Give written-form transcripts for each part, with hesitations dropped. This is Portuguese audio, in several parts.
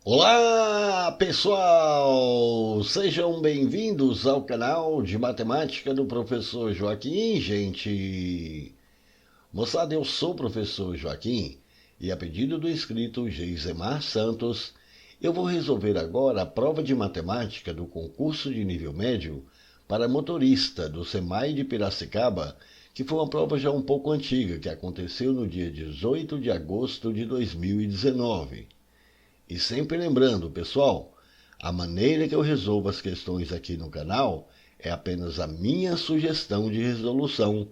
Olá, pessoal! Sejam bem-vindos ao canal de matemática do professor Joaquim, gente! Moçada, eu sou o professor Joaquim e, a pedido do inscrito Geisemar Santos, eu vou resolver agora a prova de matemática do concurso de nível médio para motorista do SEMAI de Piracicaba, que foi uma prova já um pouco antiga, que aconteceu no dia 18 de agosto de 2019. E sempre lembrando, pessoal, a maneira que eu resolvo as questões aqui no canal é apenas a minha sugestão de resolução.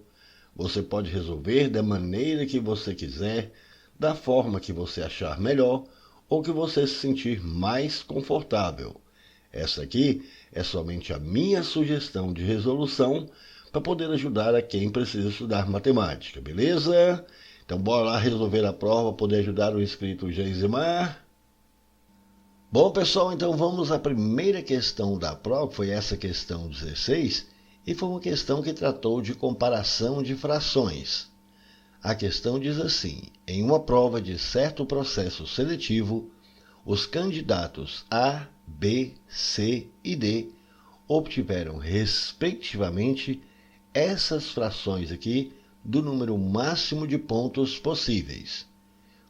Você pode resolver da maneira que você quiser, da forma que você achar melhor ou que você se sentir mais confortável. Essa aqui é somente a minha sugestão de resolução para poder ajudar a quem precisa estudar matemática, beleza? Então bora lá resolver a prova, poder ajudar o inscrito Geisemar. Bom, pessoal, então vamos à primeira questão da prova, foi essa questão 16, e foi uma questão que tratou de comparação de frações. A questão diz assim: em uma prova de certo processo seletivo, os candidatos A, B, C e D obtiveram, respectivamente, essas frações aqui do número máximo de pontos possíveis.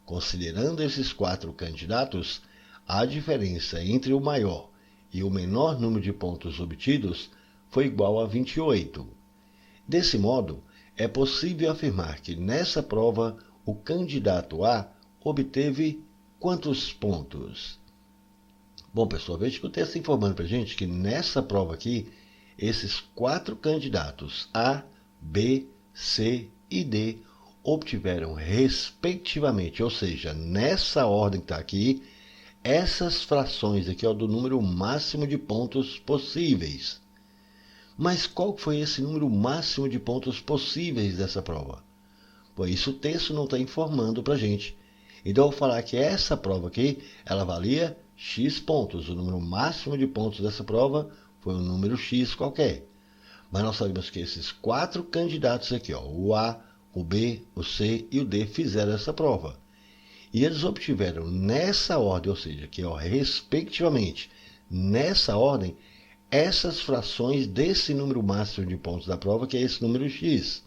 Considerando esses quatro candidatos, a diferença entre o maior e o menor número de pontos obtidos foi igual a 28. Desse modo, é possível afirmar que nessa prova o candidato A obteve quantos pontos? Bom, pessoal, veja que o texto está informando para a gente que nessa prova aqui, esses quatro candidatos A, B, C e D obtiveram respectivamente, ou seja, nessa ordem que está aqui, essas frações aqui do número máximo de pontos possíveis. Mas qual foi esse número máximo de pontos possíveis dessa prova? Pois isso o texto não está informando para a gente. Então eu vou falar que essa prova aqui, ela valia X pontos. O número máximo de pontos dessa prova foi um número X qualquer. Mas nós sabemos que esses quatro candidatos aqui, o A, o B, o C e o D, fizeram essa prova. E eles obtiveram nessa ordem, ou seja, que respectivamente nessa ordem, essas frações desse número máximo de pontos da prova, que é esse número X.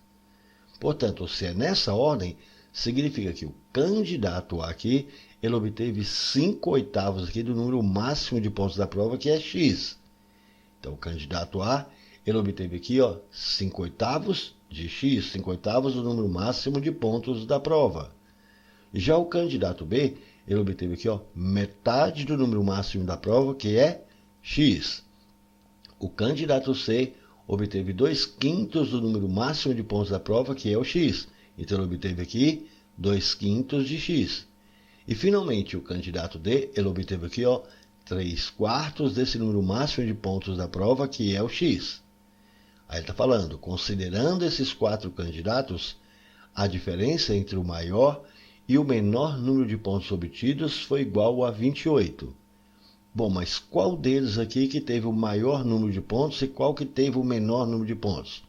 Portanto, se é nessa ordem, significa que o candidato A aqui, ele obteve 5/8 aqui do número máximo de pontos da prova, que é X. Então, o candidato A, ele obteve aqui 5/8 de X, 5/8 do número máximo de pontos da prova. Já o candidato B, ele obteve aqui metade do número máximo da prova, que é X. O candidato C obteve 2/5 do número máximo de pontos da prova, que é o X. Então ele obteve aqui 2/5 de X. E finalmente o candidato D, ele obteve aqui 3/4 desse número máximo de pontos da prova, que é o X. Aí ele está falando, considerando esses quatro candidatos, a diferença entre o maior e o menor número de pontos obtidos foi igual a 28. Bom, mas qual deles aqui que teve o maior número de pontos e qual que teve o menor número de pontos?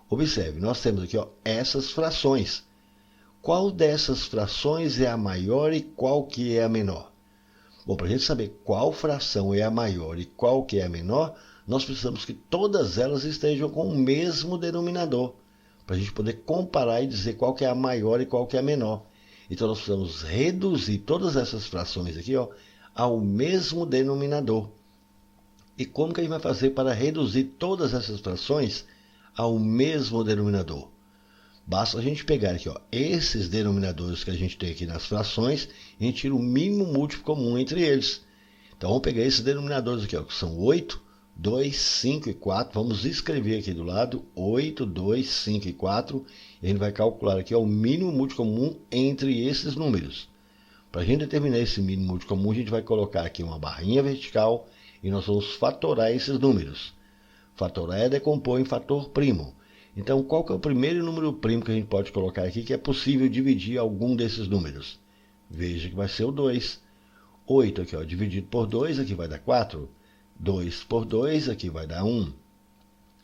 Observe, nós temos aqui essas frações. Qual dessas frações é a maior e qual que é a menor? Bom, para a gente saber qual fração é a maior e qual que é a menor, nós precisamos que todas elas estejam com o mesmo denominador, para a gente poder comparar e dizer qual que é a maior e qual que é a menor. Então, nós precisamos reduzir todas essas frações aqui ao mesmo denominador. E como que a gente vai fazer para reduzir todas essas frações ao mesmo denominador? Basta a gente pegar aqui esses denominadores que a gente tem aqui nas frações e a gente tira o mínimo múltiplo comum entre eles. Então, vamos pegar esses denominadores aqui, que são 8, 2, 5 e 4. Vamos escrever aqui do lado 8, 2, 5 e 4. E a gente vai calcular aqui o mínimo múltiplo comum entre esses números. Para a gente determinar esse mínimo múltiplo comum, a gente vai colocar aqui uma barrinha vertical e nós vamos fatorar esses números. Fatorar é decompor em fator primo. Então, qual que é o primeiro número primo que a gente pode colocar aqui que é possível dividir algum desses números? Veja que vai ser o 2. 8 aqui, dividido por 2, aqui vai dar 4. 2 por 2, aqui vai dar 1.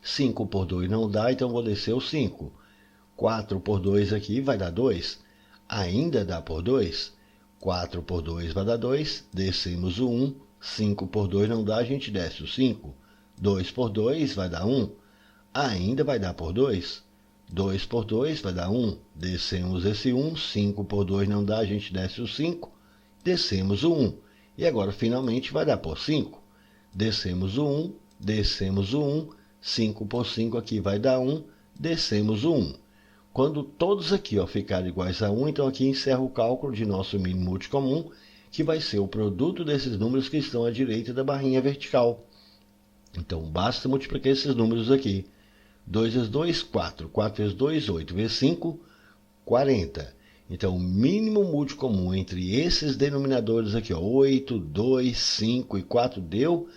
5 por 2 não dá, então vou descer o 5. 4 por 2 aqui vai dar 2. Ainda dá por 2. 4 por 2 vai dar 2, descemos o 1, 5 por 2 não dá, a gente desce o 5. 2 por 2 vai dar 1, ainda vai dar por 2. 2 por 2 vai dar 1, descemos esse 1, 5 por 2 não dá, a gente desce o 5, descemos o 1. E agora finalmente vai dar por 5. Descemos o 1, descemos o 1, 5 por 5 aqui vai dar 1, descemos o 1. Quando todos aqui ficarem iguais a 1, então aqui encerra o cálculo de nosso mínimo multicomum, que vai ser o produto desses números que estão à direita da barrinha vertical. Então basta multiplicar esses números aqui. 2 vezes 2, 4. 4 vezes 2, 8. Vezes 5, 40. Então o mínimo multicomum entre esses denominadores aqui, 8, 2, 5 e 4, deu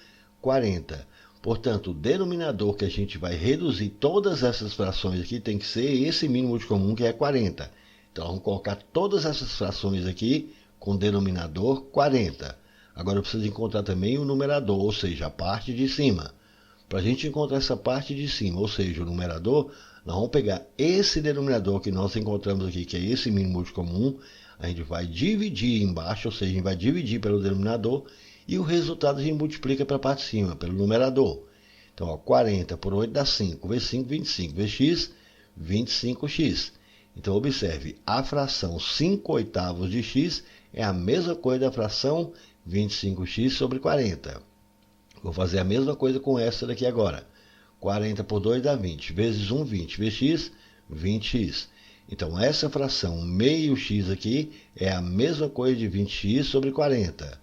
40. Portanto, o denominador que a gente vai reduzir todas essas frações aqui tem que ser esse mínimo multicomum, que é 40. Então, vamos colocar todas essas frações aqui com denominador 40. Agora, eu preciso encontrar também o numerador, ou seja, a parte de cima. Para a gente encontrar essa parte de cima, ou seja, o numerador, nós vamos pegar esse denominador que nós encontramos aqui, que é esse mínimo multicomum, a gente vai dividir embaixo, ou seja, a gente vai dividir pelo denominador, e o resultado a gente multiplica para a parte de cima, pelo numerador. Então, 40 por 8 dá 5, vezes 5, 25, vezes x, 25x. Então, observe, a fração 5 oitavos de x é a mesma coisa da fração 25x sobre 40. Vou fazer a mesma coisa com essa daqui agora. 40 por 2 dá 20, vezes 1, 20, vezes x, 20x. Então, essa fração meio x aqui é a mesma coisa de 20x sobre 40.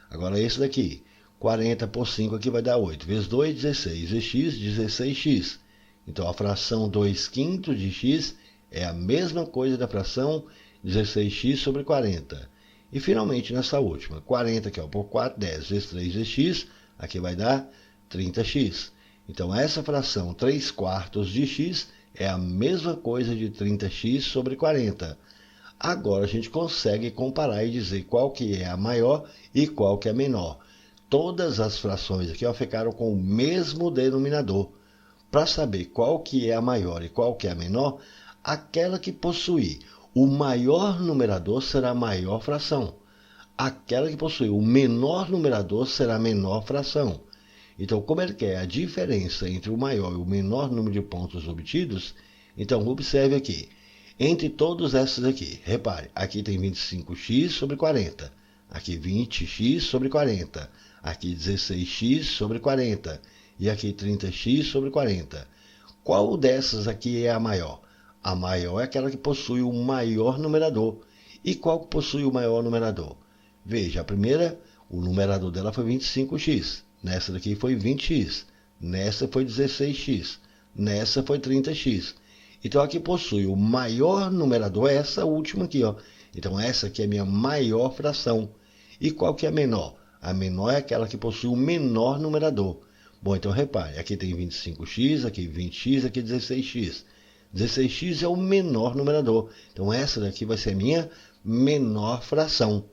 Agora esse daqui, 40 por 5 aqui vai dar 8, vezes 2, 16, vezes x, 16x. Então a fração 2 quintos de x é a mesma coisa da fração 16x sobre 40. E finalmente nessa última, 40 aqui por 4, 10, vezes 3, vezes x, aqui vai dar 30x. Então essa fração 3 quartos de x é a mesma coisa de 30x sobre 40. Agora a gente consegue comparar e dizer qual que é a maior e qual que é a menor. Todas as frações aqui ficaram com o mesmo denominador. Para saber qual que é a maior e qual que é a menor, aquela que possuir o maior numerador será a maior fração. Aquela que possuir o menor numerador será a menor fração. Então, como ele quer a diferença entre o maior e o menor número de pontos obtidos, então observe aqui. Entre todos esses aqui, repare, aqui tem 25x sobre 40, aqui 20x sobre 40, aqui 16x sobre 40 e aqui 30x sobre 40. Qual dessas aqui é a maior? A maior é aquela que possui o maior numerador. E qual que possui o maior numerador? Veja, a primeira, o numerador dela foi 25x, nessa daqui foi 20x, nessa foi 16x, nessa foi 30x. Então, aqui possui o maior numerador, essa última aqui, Então, essa aqui é a minha maior fração. E qual que é a menor? A menor é aquela que possui o menor numerador. Bom, então repare, aqui tem 25x, aqui 20x, aqui 16x. 16x é o menor numerador. Então, essa daqui vai ser a minha menor fração.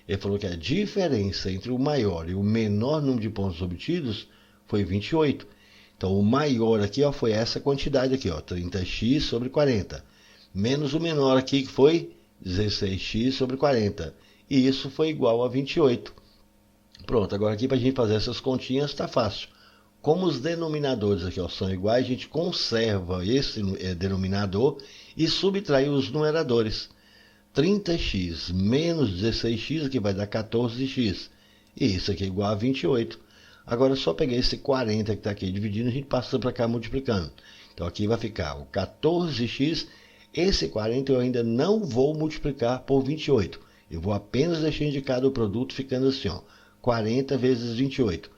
Ele falou que a diferença entre o maior e o menor número de pontos obtidos foi 28. Então, o maior aqui foi essa quantidade aqui, 30x sobre 40. Menos o menor aqui, que foi 16x sobre 40. E isso foi igual a 28. Pronto, agora aqui para a gente fazer essas continhas está fácil. Como os denominadores aqui são iguais, a gente conserva esse denominador e subtrai os numeradores. 30x menos 16x aqui vai dar 14x. E isso aqui é igual a 28. Agora, só pegar esse 40 que está aqui dividindo, a gente passa para cá multiplicando. Então, aqui vai ficar o 14x. Esse 40 eu ainda não vou multiplicar por 28. Eu vou apenas deixar indicado o produto ficando assim, 40 vezes 28.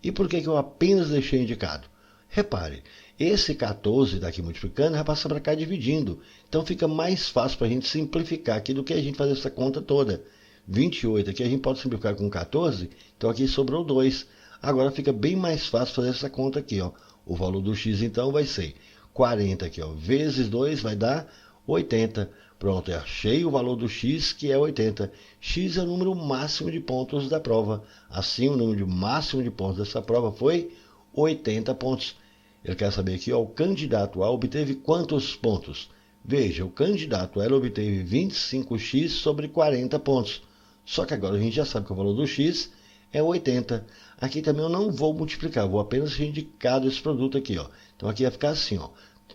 E por que eu apenas deixei indicado? Repare, esse 14 daqui multiplicando vai passar para cá dividindo. Então, fica mais fácil para a gente simplificar aqui do que a gente fazer essa conta toda. 28 aqui a gente pode simplificar com 14, então aqui sobrou 2. Agora fica bem mais fácil fazer essa conta aqui, O valor do x, então, vai ser 40 aqui, vezes 2 vai dar 80. Pronto, eu achei o valor do x, que é 80. X é o número máximo de pontos da prova. Assim, o número máximo de pontos dessa prova foi 80 pontos. Ele quer saber aqui, o candidato A obteve quantos pontos? Veja, o candidato A obteve 25x sobre 40 pontos. Só que agora a gente já sabe que o valor do X é 80. Aqui também eu não vou multiplicar, vou apenas indicar esse produto aqui, ó. Então aqui vai ficar assim, ó,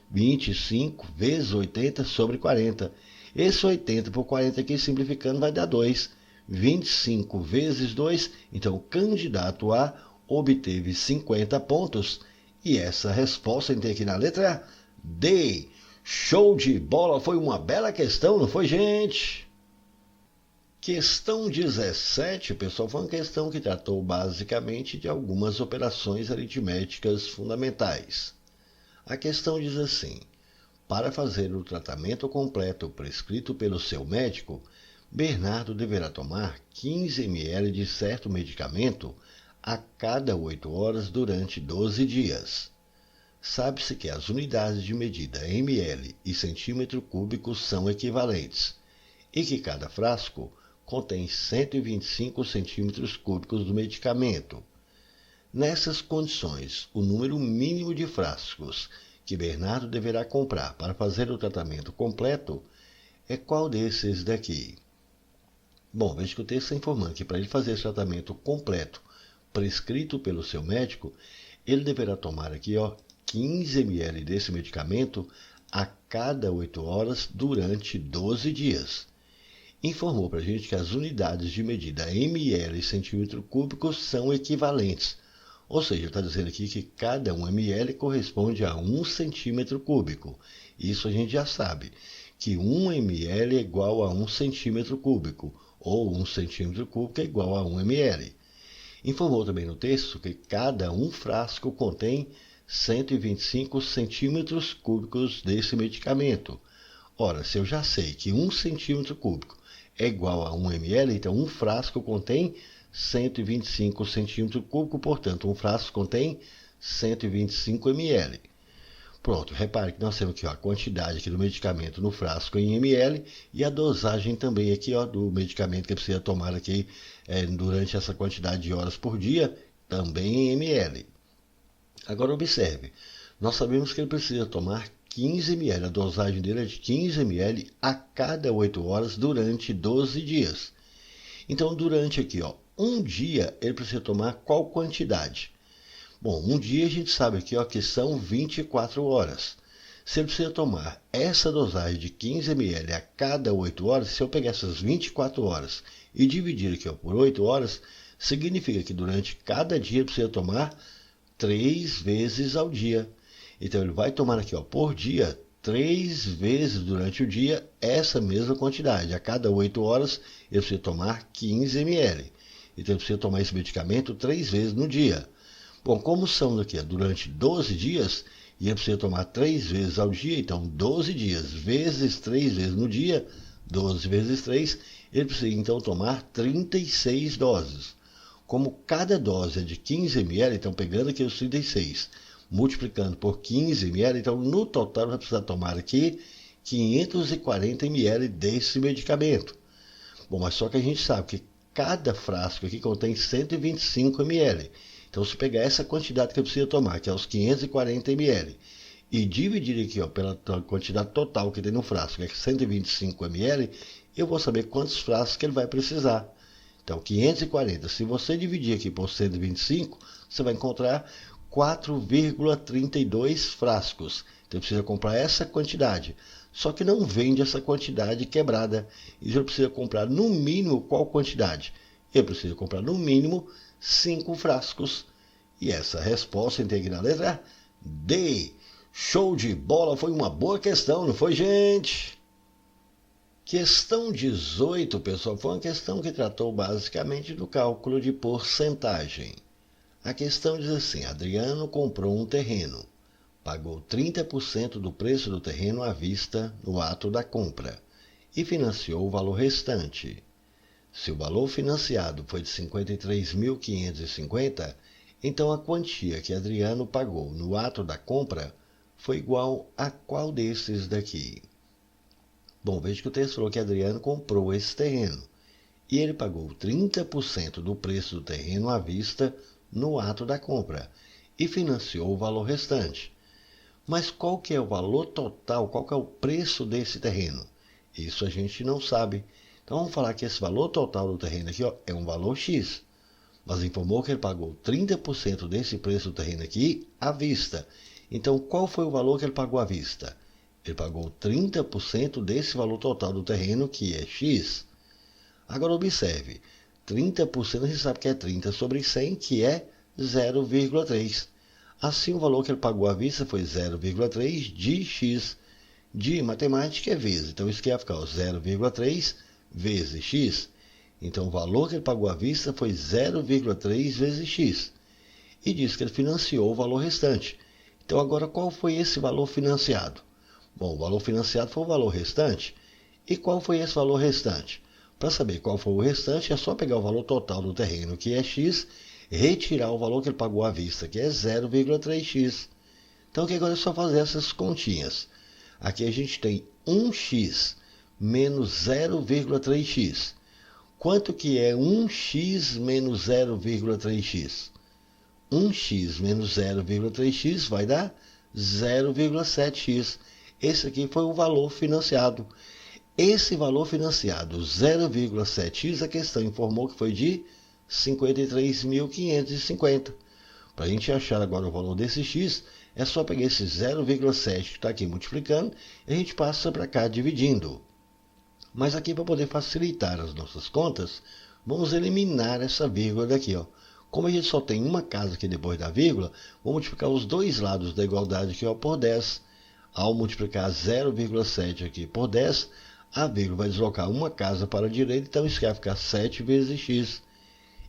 25 vezes 80 sobre 40. Esse 80 por 40 aqui, simplificando, vai dar 2. 25 vezes 2, então o candidato A obteve 50 pontos. E essa resposta tem aqui na letra D. Show de bola, foi uma bela questão, não foi, gente? Questão 17, pessoal, foi uma questão que tratou basicamente de algumas operações aritméticas fundamentais. A questão diz assim: para fazer o tratamento completo prescrito pelo seu médico, Bernardo deverá tomar 15 ml de certo medicamento a cada 8 horas durante 12 dias. Sabe-se que as unidades de medida ml e centímetro cúbico são equivalentes e que cada frasco contém 125 centímetros cúbicos do medicamento. Nessas condições, o número mínimo de frascos que Bernardo deverá comprar para fazer o tratamento completo é qual desses daqui? Bom, veja que o texto está informando que para ele fazer esse tratamento completo prescrito pelo seu médico, ele deverá tomar aqui, ó, 15 ml desse medicamento a cada 8 horas durante 12 dias. Informou para a gente que as unidades de medida ml e centímetro cúbico são equivalentes. Ou seja, está dizendo aqui que cada 1 ml corresponde a 1 centímetro cúbico. Isso a gente já sabe, que 1 ml é igual a 1 centímetro cúbico, ou 1 centímetro cúbico é igual a 1 ml. Informou também no texto que cada um frasco contém 125 centímetros cúbicos desse medicamento. Ora, se eu já sei que 1 centímetro cúbico é igual a 1 ml, então um frasco contém 125 centímetros cúbicos, portanto, um frasco contém 125 ml. Pronto, repare que nós temos aqui, ó, a quantidade aqui do medicamento no frasco em ml e a dosagem também aqui, ó, do medicamento que precisa tomar aqui durante essa quantidade de horas por dia, também em ml. Agora observe, nós sabemos que ele precisa tomar 15 ml, a dosagem dele é de 15 ml a cada 8 horas durante 12 dias. Então, durante aqui, ó, um dia, ele precisa tomar qual quantidade? Bom, um dia a gente sabe aqui, ó, que são 24 horas. Se ele precisa tomar essa dosagem de 15 ml a cada 8 horas, se eu pegar essas 24 horas e dividir aqui, ó, por 8 horas, significa que durante cada dia ele precisa tomar 3 vezes ao dia. Então ele vai tomar aqui, ó, por dia, 3 vezes durante o dia essa mesma quantidade. A cada 8 horas ele precisa tomar 15 ml. Então ele precisa tomar esse medicamento 3 vezes no dia. Bom, como são daqui durante 12 dias, e ele precisa tomar 3 vezes ao dia, então 12 dias vezes 3 vezes no dia, 12 vezes 3, ele precisa então tomar 36 doses. Como cada dose é de 15 ml, então pegando aqui os 36, multiplicando por 15 ml, então no total vai precisar tomar aqui 540 ml desse medicamento. Bom, mas só que a gente sabe que cada frasco aqui contém 125 ml. Então, se pegar essa quantidade que eu preciso tomar, que é os 540 ml, e dividir aqui, ó, pela quantidade total que tem no frasco, que é 125 ml, eu vou saber quantos frascos que ele vai precisar. Então, 540, se você dividir aqui por 125, você vai encontrar 4,32 frascos. Então, precisa comprar essa quantidade. Só que não vende essa quantidade quebrada. E já precisa comprar no mínimo qual quantidade? Eu preciso comprar no mínimo 5 frascos. E essa resposta tem aqui na letra D. Show de bola, foi uma boa questão, não foi, gente? Questão 18, pessoal, foi uma questão que tratou basicamente do cálculo de porcentagem. A questão diz assim: Adriano comprou um terreno, pagou 30% do preço do terreno à vista no ato da compra e financiou o valor restante. Se o valor financiado foi de 53.550, então a quantia que Adriano pagou no ato da compra foi igual a qual desses daqui? Bom, veja que o texto falou que Adriano comprou esse terreno e ele pagou 30% do preço do terreno à vista no ato da compra e financiou o valor restante. Mas qual que é o valor total, qual que é o preço desse terreno? Isso a gente não sabe. Então vamos falar que esse valor total do terreno aqui é um valor X. Mas informou que ele pagou 30% desse preço do terreno aqui à vista. Então qual foi o valor que ele pagou à vista? Ele pagou 30% desse valor total do terreno, que é X. Agora observe, 30% a gente sabe que é 30 sobre 100, que é 0,3. Assim o valor que ele pagou à vista foi 0,3 de X. De matemática é vezes. Então isso aqui vai ficar 0,3 vezes X. Então o valor que ele pagou à vista foi 0,3 vezes X. E diz que ele financiou o valor restante. Então agora qual foi esse valor financiado? Bom, o valor financiado foi o valor restante. E qual foi esse valor restante? Para saber qual foi o restante, é só pegar o valor total do terreno, que é X, retirar o valor que ele pagou à vista, que é 0,3x. Então, que agora é só fazer essas continhas. Aqui a gente tem 1x menos 0,3x. Quanto que é 1x menos 0,3x? 1x menos 0,3x vai dar 0,7x. Esse aqui foi o valor financiado. Esse valor financiado, 0,7x, a questão informou que foi de 53.550. Para a gente achar agora o valor desse x, é só pegar esse 0,7 que está aqui multiplicando e a gente passa para cá dividindo. Mas aqui, para poder facilitar as nossas contas, vamos eliminar essa vírgula daqui. Como a gente só tem uma casa aqui depois da vírgula, vamos multiplicar os dois lados da igualdade aqui por 10. Ao multiplicar 0,7 aqui por 10, a vírgula vai deslocar uma casa para a direita, então isso vai ficar 7 vezes x.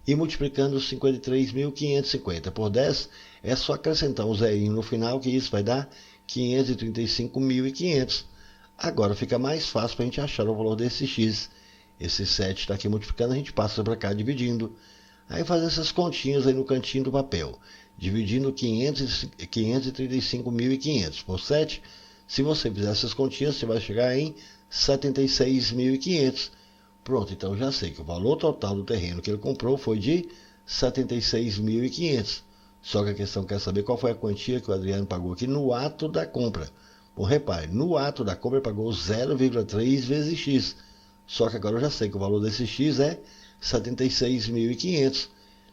E multiplicando 53.550 por 10, é só acrescentar um zerinho no final, que isso vai dar 535.500. Agora fica mais fácil para a gente achar o valor desse x. Esse 7 está aqui multiplicando, a gente passa para cá dividindo. Aí faz essas continhas aí no cantinho do papel. Dividindo 535.500 por 7. Se você fizer essas continhas, você vai chegar em 76.500. Pronto, então já sei que o valor total do terreno que ele comprou foi de 76.500. Só que a questão quer saber qual foi a quantia que o Adriano pagou aqui no ato da compra. Bom, repare, no ato da compra ele pagou 0,3 vezes x. Só que agora eu já sei que o valor desse x é 76.500.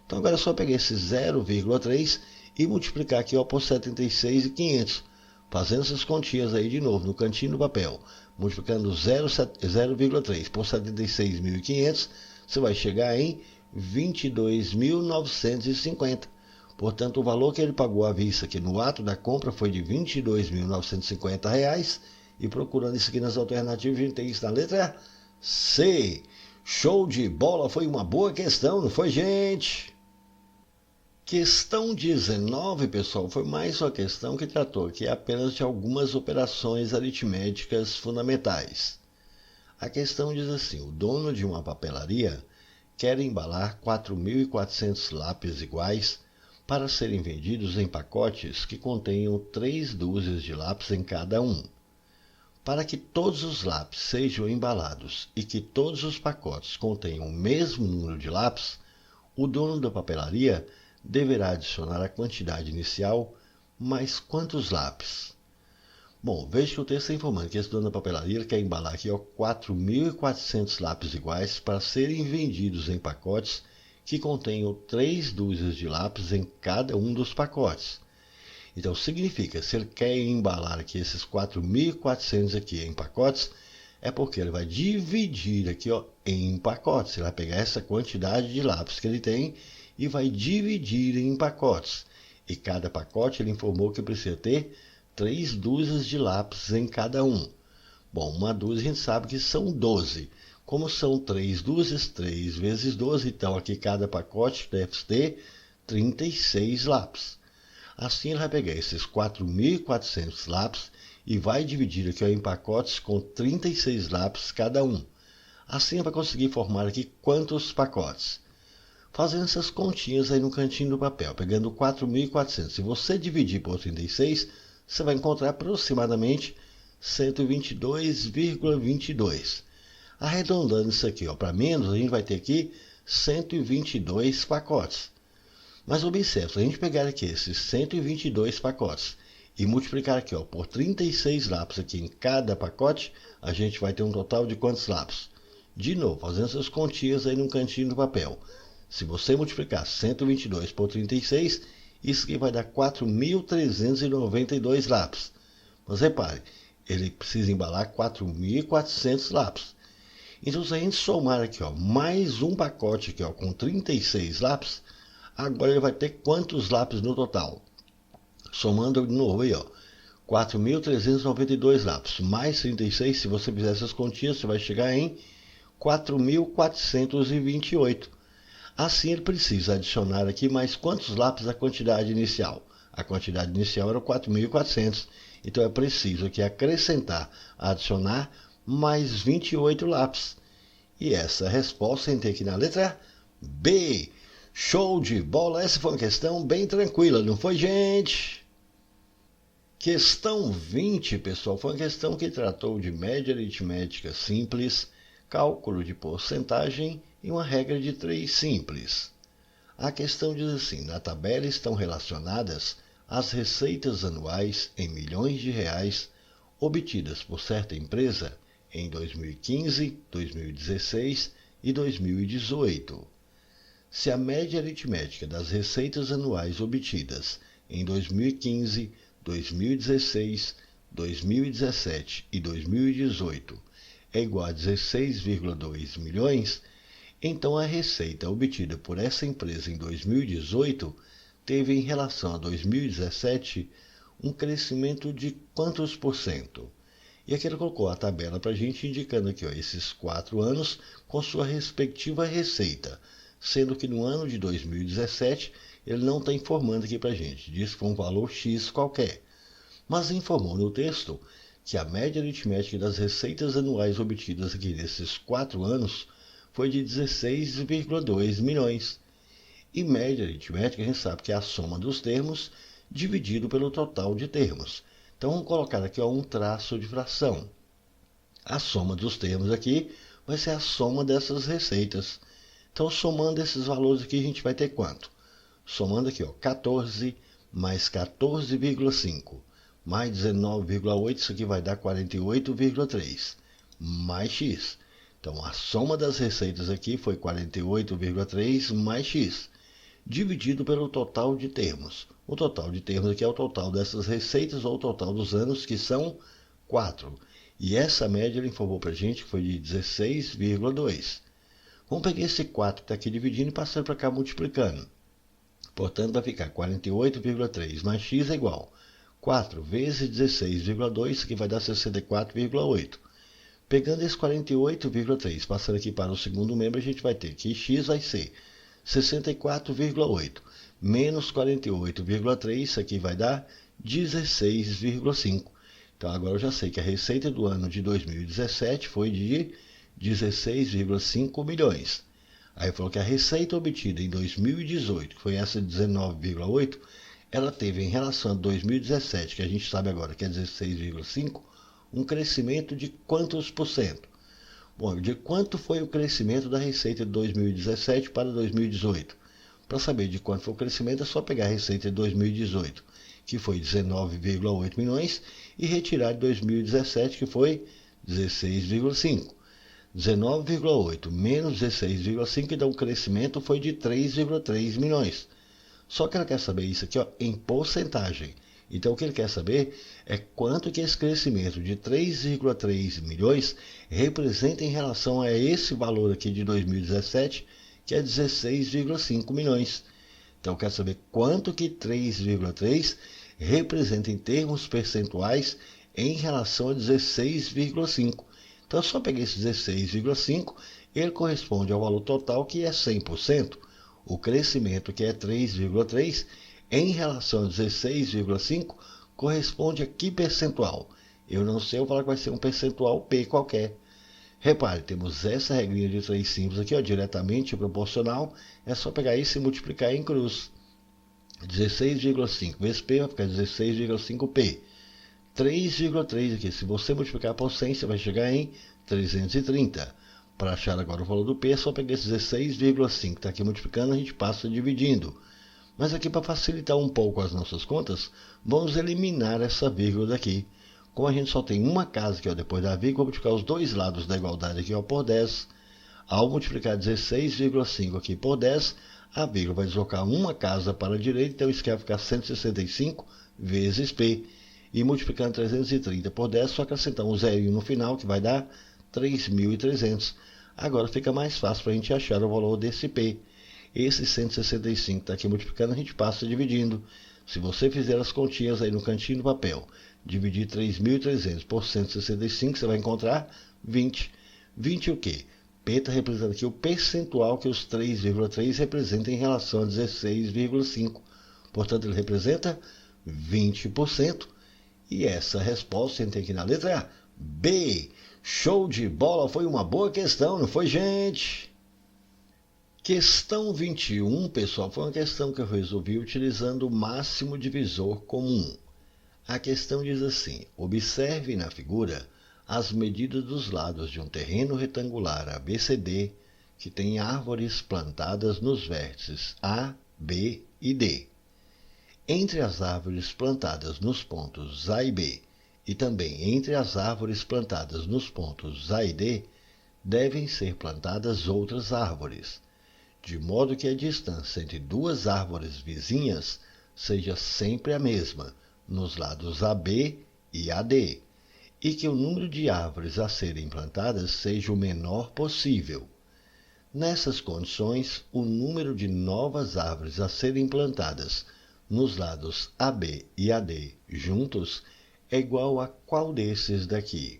Então agora é só pegar esse 0,3 e multiplicar aqui por 76.500. Fazendo essas continhas aí de novo no cantinho do papel. Multiplicando 0,3 por 76.500, você vai chegar em 22.950. Portanto, o valor que ele pagou à vista aqui no ato da compra foi de R$ 22.950. E procurando isso aqui nas alternativas, a gente tem isso na letra C. Show de bola, foi uma boa questão, não foi, gente? Questão 19, pessoal, foi mais uma questão que tratou aqui apenas de algumas operações aritméticas fundamentais. A questão diz assim: o dono de uma papelaria quer embalar 4.400 lápis iguais para serem vendidos em pacotes que contenham 3 dúzias de lápis em cada um. Para que todos os lápis sejam embalados e que todos os pacotes contenham o mesmo número de lápis, o dono da papelaria deverá adicionar a quantidade inicial mais quantos lápis? Bom, veja que o texto está informando que esse dono da papelaria quer embalar aqui 4.400 lápis iguais para serem vendidos em pacotes que contenham 3 dúzias de lápis em cada um dos pacotes. Então significa, se ele quer embalar aqui esses 4.400 aqui em pacotes, é porque ele vai dividir aqui em pacotes. Ele vai pegar essa quantidade de lápis que ele tem e vai dividir em pacotes. E cada pacote ele informou que precisa ter 3 dúzias de lápis em cada um. Bom, uma dúzia a gente sabe que são 12. Como são 3 dúzias, 3 vezes 12, então aqui cada pacote deve ter 36 lápis. Assim ele vai pegar esses 4.400 lápis e vai dividir aqui em pacotes com 36 lápis cada um. Assim ele vai conseguir formar aqui quantos pacotes? Fazendo essas continhas aí no cantinho do papel, pegando 4.400. Se você dividir por 36, você vai encontrar aproximadamente 122,22. Arredondando isso aqui para menos, a gente vai ter aqui 122 pacotes. Mas observe, se a gente pegar aqui esses 122 pacotes e multiplicar aqui por 36 lápis aqui em cada pacote, a gente vai ter um total de quantos lápis? De novo, fazendo essas continhas aí no cantinho do papel. Se você multiplicar 122 por 36, isso aqui vai dar 4.392 lápis. Mas repare, ele precisa embalar 4.400 lápis. Então, se a gente somar aqui, ó, mais um pacote aqui, ó, com 36 lápis, agora ele vai ter quantos lápis no total? Somando de novo aí, ó, 4.392 lápis, mais 36, se você fizer essas continhas, você vai chegar em 4.428. Assim, ele precisa adicionar aqui mais quantos lápis a quantidade inicial? A quantidade inicial era 4.400. Então, é preciso aqui acrescentar, adicionar mais 28 lápis. E essa resposta a gente tem aqui na letra B. Show de bola! Essa foi uma questão bem tranquila, não foi, gente? Questão 20, pessoal, foi uma questão que tratou de média aritmética simples, cálculo de porcentagem e uma regra de 3 simples. A questão diz assim: na tabela estão relacionadas as receitas anuais em milhões de reais obtidas por certa empresa em 2015, 2016 e 2018. Se a média aritmética das receitas anuais obtidas em 2015, 2016, 2017 e 2018 é igual a 16,2 milhões, então a receita obtida por essa empresa em 2018 teve em relação a 2017 um crescimento de quantos por cento? E aqui ele colocou a tabela para a gente indicando aqui, ó, esses 4 anos com sua respectiva receita, sendo que no ano de 2017 ele não está informando aqui para a gente, diz que foi um valor X qualquer, mas informou no texto que a média aritmética das receitas anuais obtidas aqui nesses 4 anos foi de 16,2 milhões. E média aritmética a gente sabe que é a soma dos termos dividido pelo total de termos. Então vamos colocar aqui, ó, um traço de fração. A soma dos termos aqui vai ser a soma dessas receitas. Então somando esses valores aqui a gente vai ter quanto? Somando aqui, ó, 14 mais 14,5 mais 19,8, isso aqui vai dar 48,3 mais x. Então a soma das receitas aqui foi 48,3 mais x, dividido pelo total de termos. O total de termos aqui é o total dessas receitas ou o total dos anos, que são 4. E essa média ele informou para a gente que foi de 16,2. Vamos pegar esse 4 que está aqui dividindo e passar para cá multiplicando. Portanto, vai ficar 48,3 mais x é igual 4 vezes 16,2, isso aqui vai dar 64,8. Pegando esse 48,3, passando aqui para o segundo membro, a gente vai ter que x vai ser 64,8 menos 48,3, isso aqui vai dar 16,5. Então agora eu já sei que a receita do ano de 2017 foi de 16,5 milhões. Aí falou que a receita obtida em 2018, que foi essa de 19,8, ela teve em relação a 2017, que a gente sabe agora que é 16,5, um crescimento de quantos por cento? Bom, de quanto foi o crescimento da receita de 2017 para 2018? Para saber de quanto foi o crescimento, é só pegar a receita de 2018, que foi 19,8 milhões, e retirar de 2017, que foi 16,5. 19,8 menos 16,5, então o crescimento foi de 3,3 milhões. Só que ela quer saber isso aqui, ó, em porcentagem. Então o que ele quer saber é quanto que esse crescimento de 3,3 milhões representa em relação a esse valor aqui de 2017, que é 16,5 milhões. Então quer saber quanto que 3,3 representa em termos percentuais em relação a 16,5. Então eu só peguei esse 16,5, ele corresponde ao valor total, que é 100%. O crescimento, que é 3,3, em relação a 16,5, corresponde a que percentual? Eu não sei, eu vou falar que vai ser um percentual P qualquer. Repare, temos essa regrinha de 3 simples aqui, ó, diretamente proporcional. É só pegar isso e multiplicar em cruz. 16,5 vezes P vai ficar 16,5P. 3,3 aqui, se você multiplicar por 100, você vai chegar em 330. Para achar agora o valor do P, é só pegar esse 16,5, está aqui multiplicando, a gente passa dividindo. Mas aqui, para facilitar um pouco as nossas contas, vamos eliminar essa vírgula daqui. Como a gente só tem uma casa aqui, ó, depois da vírgula, vou multiplicar os dois lados da igualdade aqui, ó, por 10. Ao multiplicar 16,5 aqui por 10, a vírgula vai deslocar uma casa para a direita, então isso aqui vai ficar 165 vezes P. E multiplicando 330 por 10, só acrescentar um zerinho no final, que vai dar 3.300. Agora fica mais fácil para a gente achar o valor desse P. Esse 165 está aqui multiplicando, a gente passa dividindo. Se você fizer as continhas aí no cantinho do papel, dividir 3.300 por 165, você vai encontrar 20. 20 o quê? P está representando aqui o percentual que os 3,3 representam em relação a 16,5. Portanto, ele representa 20%. E essa resposta a gente tem aqui na letra B. Show de bola, foi uma boa questão, não foi, gente? Questão 21, pessoal, foi uma questão que eu resolvi utilizando o máximo divisor comum. A questão diz assim: observe na figura as medidas dos lados de um terreno retangular ABCD que tem árvores plantadas nos vértices A, B e D. Entre as árvores plantadas nos pontos A e B e também entre as árvores plantadas nos pontos A e D, devem ser plantadas outras árvores, de modo que a distância entre duas árvores vizinhas seja sempre a mesma nos lados AB e AD, e que o número de árvores a serem plantadas seja o menor possível. Nessas condições, o número de novas árvores a serem plantadas nos lados AB e AD juntos é igual a qual desses daqui?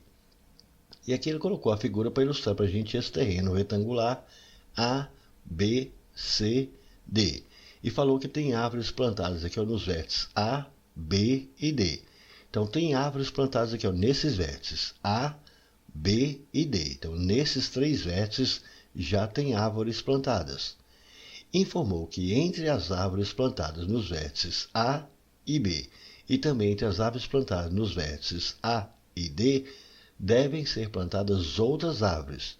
E aqui ele colocou a figura para ilustrar para a gente esse terreno retangular A, B, C, D. E falou que tem árvores plantadas aqui nos vértices A, B e D. Então tem árvores plantadas aqui nesses vértices A, B e D. Então nesses três vértices já tem árvores plantadas. Informou que entre as árvores plantadas nos vértices A e B e também entre as árvores plantadas nos vértices A e D devem ser plantadas outras árvores,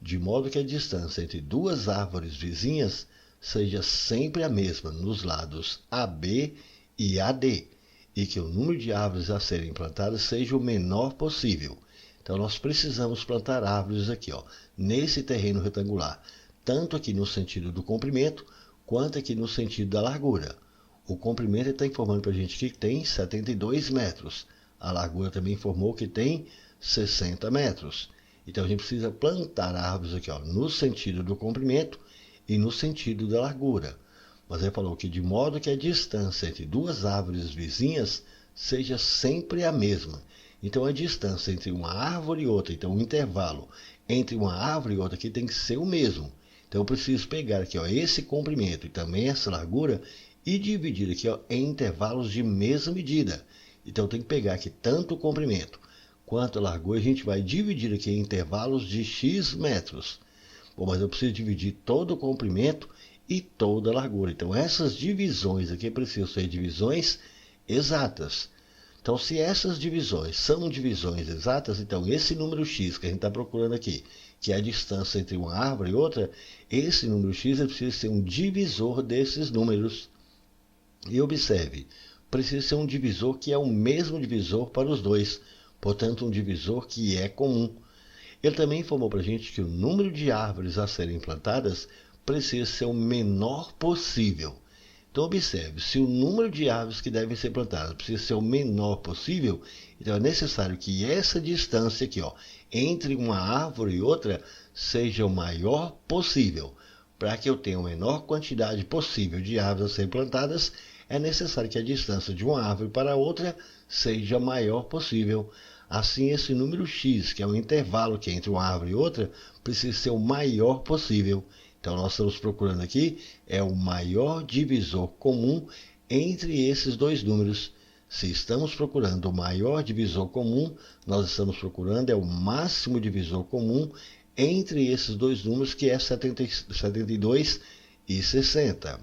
de modo que a distância entre duas árvores vizinhas seja sempre a mesma nos lados AB e AD, e que o número de árvores a serem plantadas seja o menor possível. Então nós precisamos plantar árvores aqui, nesse terreno retangular, tanto aqui no sentido do comprimento, quanto aqui no sentido da largura. O comprimento está informando para a gente que tem 72 metros. A largura também informou que tem 60 metros. Então a gente precisa plantar árvores aqui, no sentido do comprimento e no sentido da largura. Mas ele falou que de modo que a distância entre duas árvores vizinhas seja sempre a mesma. Então a distância entre uma árvore e outra, então o intervalo entre uma árvore e outra aqui tem que ser o mesmo. Então eu preciso pegar aqui esse comprimento e também essa largura e dividir aqui em intervalos de mesma medida. Então eu tenho que pegar aqui tanto o comprimento quanto a largura, a gente vai dividir aqui em intervalos de x metros. Bom, mas eu preciso dividir todo o comprimento e toda a largura. Então essas divisões aqui precisam ser divisões exatas. Então se essas divisões são divisões exatas, então esse número x que a gente está procurando aqui, que é a distância entre uma árvore e outra, esse número x precisa ser um divisor desses números. E observe, precisa ser um divisor que é o mesmo divisor para os dois, portanto um divisor que é comum. Ele também informou para a gente que o número de árvores a serem plantadas precisa ser o menor possível. Então observe, se o número de árvores que devem ser plantadas precisa ser o menor possível, então é necessário que essa distância aqui, entre uma árvore e outra, seja o maior possível. Para que eu tenha a menor quantidade possível de árvores a serem plantadas, é necessário que a distância de uma árvore para a outra seja a maior possível. Assim, esse número x, que é o intervalo que é entre uma árvore e outra, precisa ser o maior possível. Então, nós estamos procurando aqui o maior divisor comum entre esses dois números. Se estamos procurando o maior divisor comum, nós estamos procurando o máximo divisor comum entre esses dois números, que é 72 e 60.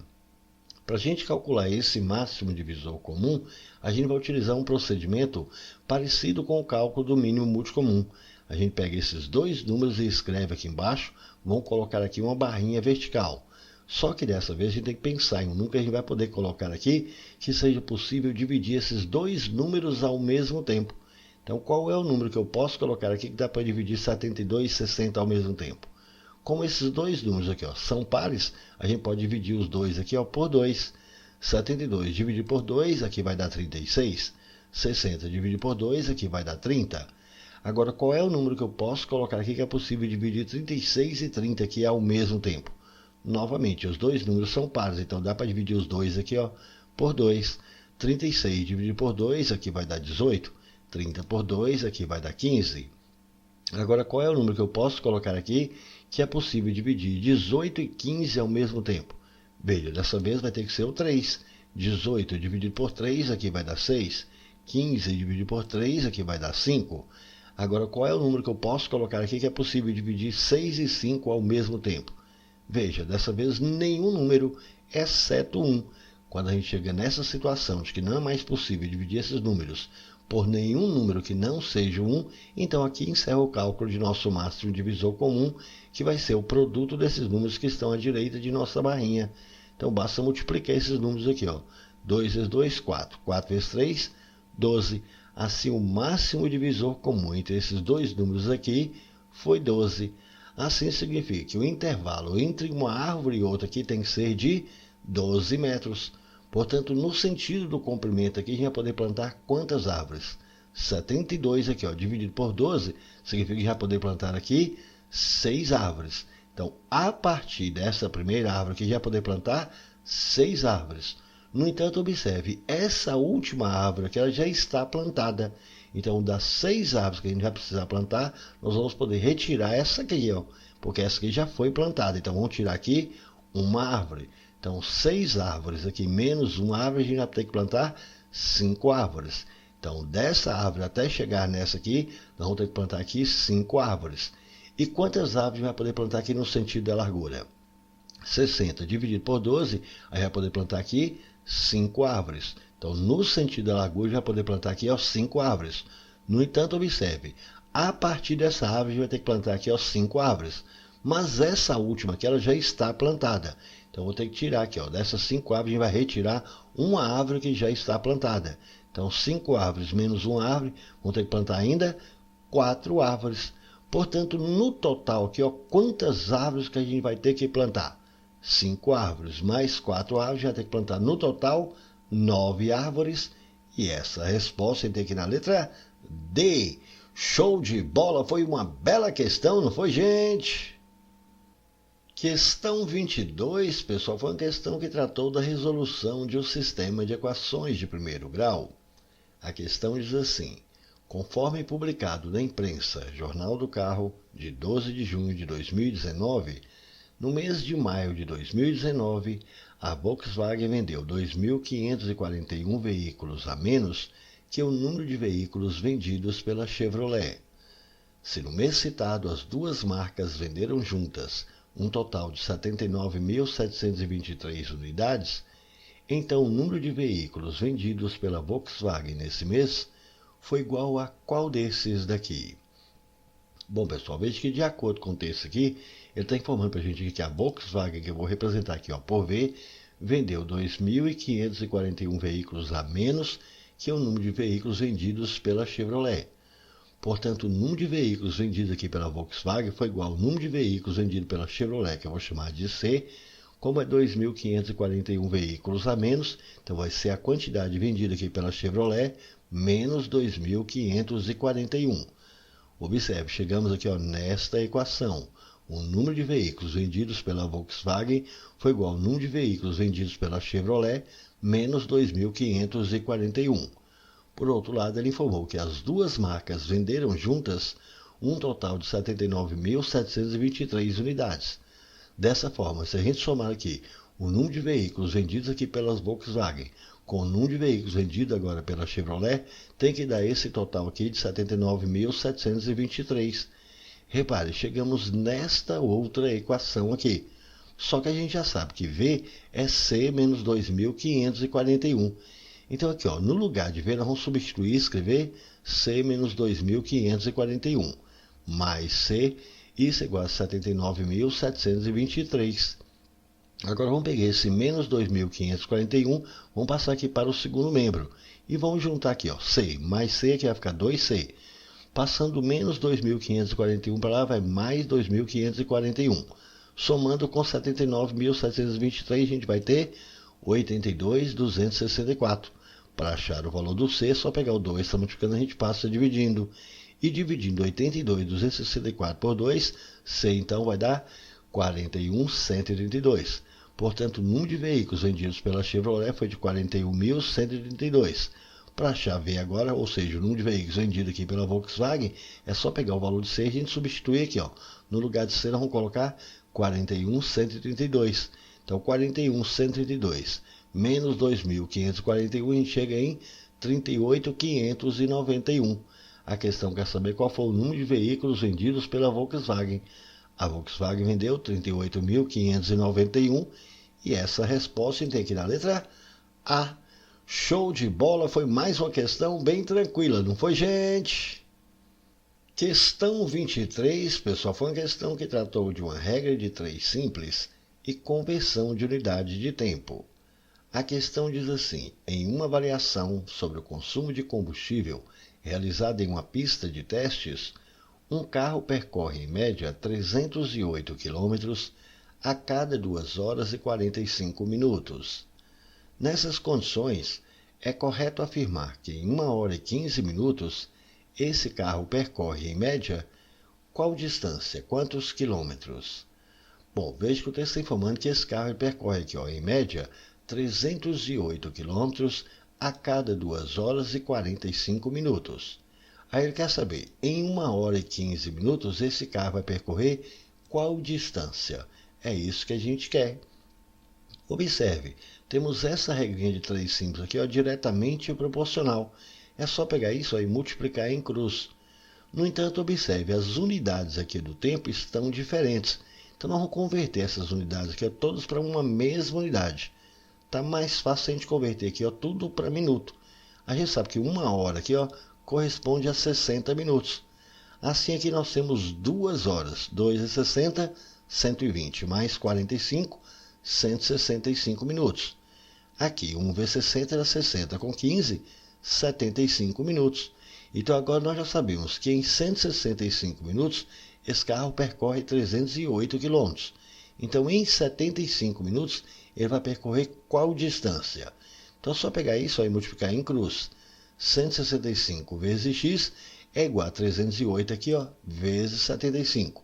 Para a gente calcular esse máximo divisor comum, a gente vai utilizar um procedimento parecido com o cálculo do mínimo múltiplo comum. A gente pega esses dois números e escreve aqui embaixo, vamos colocar aqui uma barrinha vertical. Só que dessa vez a gente tem que pensar em um número que a gente vai poder colocar aqui que seja possível dividir esses dois números ao mesmo tempo. Então qual é o número que eu posso colocar aqui que dá para dividir 72 e 60 ao mesmo tempo? como esses dois números aqui, ó, são pares, a gente pode dividir os dois aqui, ó, por 2. 72 dividido por 2, aqui vai dar 36. 60 dividido por 2, aqui vai dar 30. Agora, qual é o número que eu posso colocar aqui que é possível dividir 36 e 30 aqui ao mesmo tempo? Novamente, os dois números são pares, então dá para dividir os dois aqui, ó, por 2. 36 dividido por 2, aqui vai dar 18. 30 por 2, aqui vai dar 15. Agora, qual é o número que eu posso colocar aqui que é possível dividir 18 e 15 ao mesmo tempo? Veja, dessa vez vai ter que ser o 3. 18 dividido por 3, aqui vai dar 6. 15 dividido por 3, aqui vai dar 5. Agora, qual é o número que eu posso colocar aqui que é possível dividir 6 e 5 ao mesmo tempo? Veja, dessa vez nenhum número, exceto 1. Quando a gente chega nessa situação de que não é mais possível dividir esses números por nenhum número que não seja 1, então aqui encerra o cálculo de nosso máximo divisor comum, que vai ser o produto desses números que estão à direita de nossa barrinha. Então basta multiplicar esses números aqui, ó. 2 vezes 2, 4. 4 vezes 3, 12. Assim, o máximo divisor comum entre esses dois números aqui foi 12. Assim significa que o intervalo entre uma árvore e outra aqui tem que ser de 12 metros. Portanto, no sentido do comprimento aqui, a gente vai poder plantar quantas árvores? 72 aqui, ó, dividido por 12, significa que a gente vai poder plantar aqui 6 árvores. Então, a partir dessa primeira árvore aqui, a gente vai poder plantar 6 árvores. No entanto, observe, essa última árvore aqui, ela já está plantada. Então, das 6 árvores que a gente vai precisar plantar, nós vamos poder retirar essa aqui, ó, porque essa aqui já foi plantada. Então, vamos tirar aqui uma árvore. Então, 6 árvores aqui menos uma árvore, a gente vai ter que plantar 5 árvores. Então, dessa árvore até chegar nessa aqui, nós vamos ter que plantar aqui 5 árvores. E quantas árvores a gente vai poder plantar aqui no sentido da largura? 60 dividido por 12, a gente vai poder plantar aqui 5 árvores. Então, no sentido da largura, a gente vai poder plantar aqui, ó, 5 árvores. No entanto, observe, a partir dessa árvore, a gente vai ter que plantar aqui, ó, 5 árvores. Mas essa última aqui, ela já está plantada. Então, vou ter que tirar aqui, ó, dessas 5 árvores, a gente vai retirar uma árvore que já está plantada. Então, 5 árvores menos uma árvore, vamos ter que plantar ainda 4 árvores. Portanto, no total aqui, ó, quantas árvores que a gente vai ter que plantar? 5 árvores mais 4 árvores, já tem que plantar no total 9 árvores. E essa resposta a gente tem que ir na letra D. Show de bola, foi uma bela questão, não foi, gente? Questão 22, pessoal, foi uma questão que tratou da resolução de um sistema de equações de primeiro grau. A questão diz assim: conforme publicado na imprensa Jornal do Carro, de 12 de junho de 2019, no mês de maio de 2019, a Volkswagen vendeu 2.541 veículos a menos que o número de veículos vendidos pela Chevrolet. Se no mês citado as duas marcas venderam juntas um total de 79.723 unidades, então o número de veículos vendidos pela Volkswagen nesse mês foi igual a qual desses daqui? Bom, pessoal, veja que de acordo com o texto aqui, ele está informando para a gente que a Volkswagen, que eu vou representar aqui, ó, por V, vendeu 2.541 veículos a menos que o número de veículos vendidos pela Chevrolet. Portanto, o número de veículos vendidos aqui pela Volkswagen foi igual ao número de veículos vendidos pela Chevrolet, que eu vou chamar de C. Como é 2.541 veículos a menos, então vai ser a quantidade vendida aqui pela Chevrolet menos 2.541. Observe, chegamos aqui, ó, nesta equação. O número de veículos vendidos pela Volkswagen foi igual ao número de veículos vendidos pela Chevrolet menos 2.541. Por outro lado, ele informou que as duas marcas venderam juntas um total de 79.723 unidades. Dessa forma, se a gente somar aqui o número de veículos vendidos aqui pelas Volkswagen com o número de veículos vendidos agora pela Chevrolet, tem que dar esse total aqui de 79.723. Repare, chegamos nesta outra equação aqui. Só que a gente já sabe que V é C menos 2.541. Então aqui, ó, no lugar de V, nós vamos substituir e escrever C menos 2.541 mais C, isso é igual a 79.723. Agora vamos pegar esse menos 2.541, vamos passar aqui para o segundo membro. E vamos juntar aqui, ó, C mais C, aqui vai ficar 2C. Passando menos 2.541 para lá, vai mais 2.541. somando com 79.723, a gente vai ter 82.264. Para achar o valor do C, é só pegar o 2, está multiplicando, a gente passa dividindo. E dividindo 82.264 por 2, C então vai dar 41.132. Portanto, o número de veículos vendidos pela Chevrolet foi de 41.132. Para achar V agora, ou seja, o número de veículos vendidos aqui pela Volkswagen, é só pegar o valor de C e a gente substituir aqui, ó. No lugar de C, nós vamos colocar 41.132. Então, 41.132 menos 2.541, a gente chega em 38.591. A questão quer saber qual foi o número de veículos vendidos pela Volkswagen. A Volkswagen vendeu 38.591 e essa resposta tem aqui na letra A. Show de bola, foi mais uma questão bem tranquila, não foi, gente? Questão 23, pessoal, foi uma questão que tratou de uma regra de 3 simples e conversão de unidade de tempo. A questão diz assim: em uma avaliação sobre o consumo de combustível realizada em uma pista de testes, um carro percorre em média 308 km a cada 2 horas e 45 minutos. Nessas condições, é correto afirmar que em 1 hora e 15 minutos, esse carro percorre em média qual distância, quantos quilômetros? Bom, veja que o texto está informando que esse carro percorre aqui, ó, em média, 308 km a cada 2 horas e 45 minutos. Aí ele quer saber, em 1 hora e 15 minutos, esse carro vai percorrer qual distância? É isso que a gente quer. Observe, temos essa regrinha de 3 simples aqui, ó, diretamente proporcional. É só pegar isso aí e multiplicar em cruz. No entanto, observe, as unidades aqui do tempo estão diferentes. Então, nós vamos converter essas unidades aqui, ó, todas para uma mesma unidade. Tá mais fácil a gente converter aqui, ó, tudo para minuto. A gente sabe que 1 hora aqui, ó, corresponde a 60 minutos. Assim aqui nós temos 2 horas, 2 é 60, 120, mais 45, 165 minutos. Aqui, 1 vezes 60 era 60, com 15, 75 minutos. Então agora nós já sabemos que em 165 minutos, esse carro percorre 308 km. Então em 75 minutos, ele vai percorrer qual distância? Então é só pegar isso e multiplicar em cruz. 165 vezes x é igual a 308 aqui, ó, vezes 75.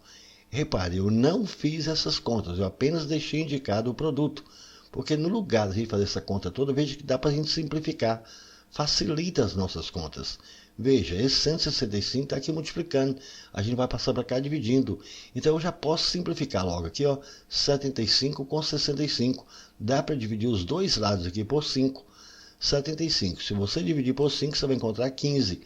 Repare, eu não fiz essas contas, eu apenas deixei indicado o produto. Porque no lugar de a gente fazer essa conta toda, veja que dá para a gente simplificar. Facilita as nossas contas. Veja, esse 165 está aqui multiplicando. A gente vai passar para cá dividindo. Então eu já posso simplificar logo aqui, ó, 75 com 65. Dá para dividir os dois lados aqui por 5. 75, se você dividir por 5, você vai encontrar 15.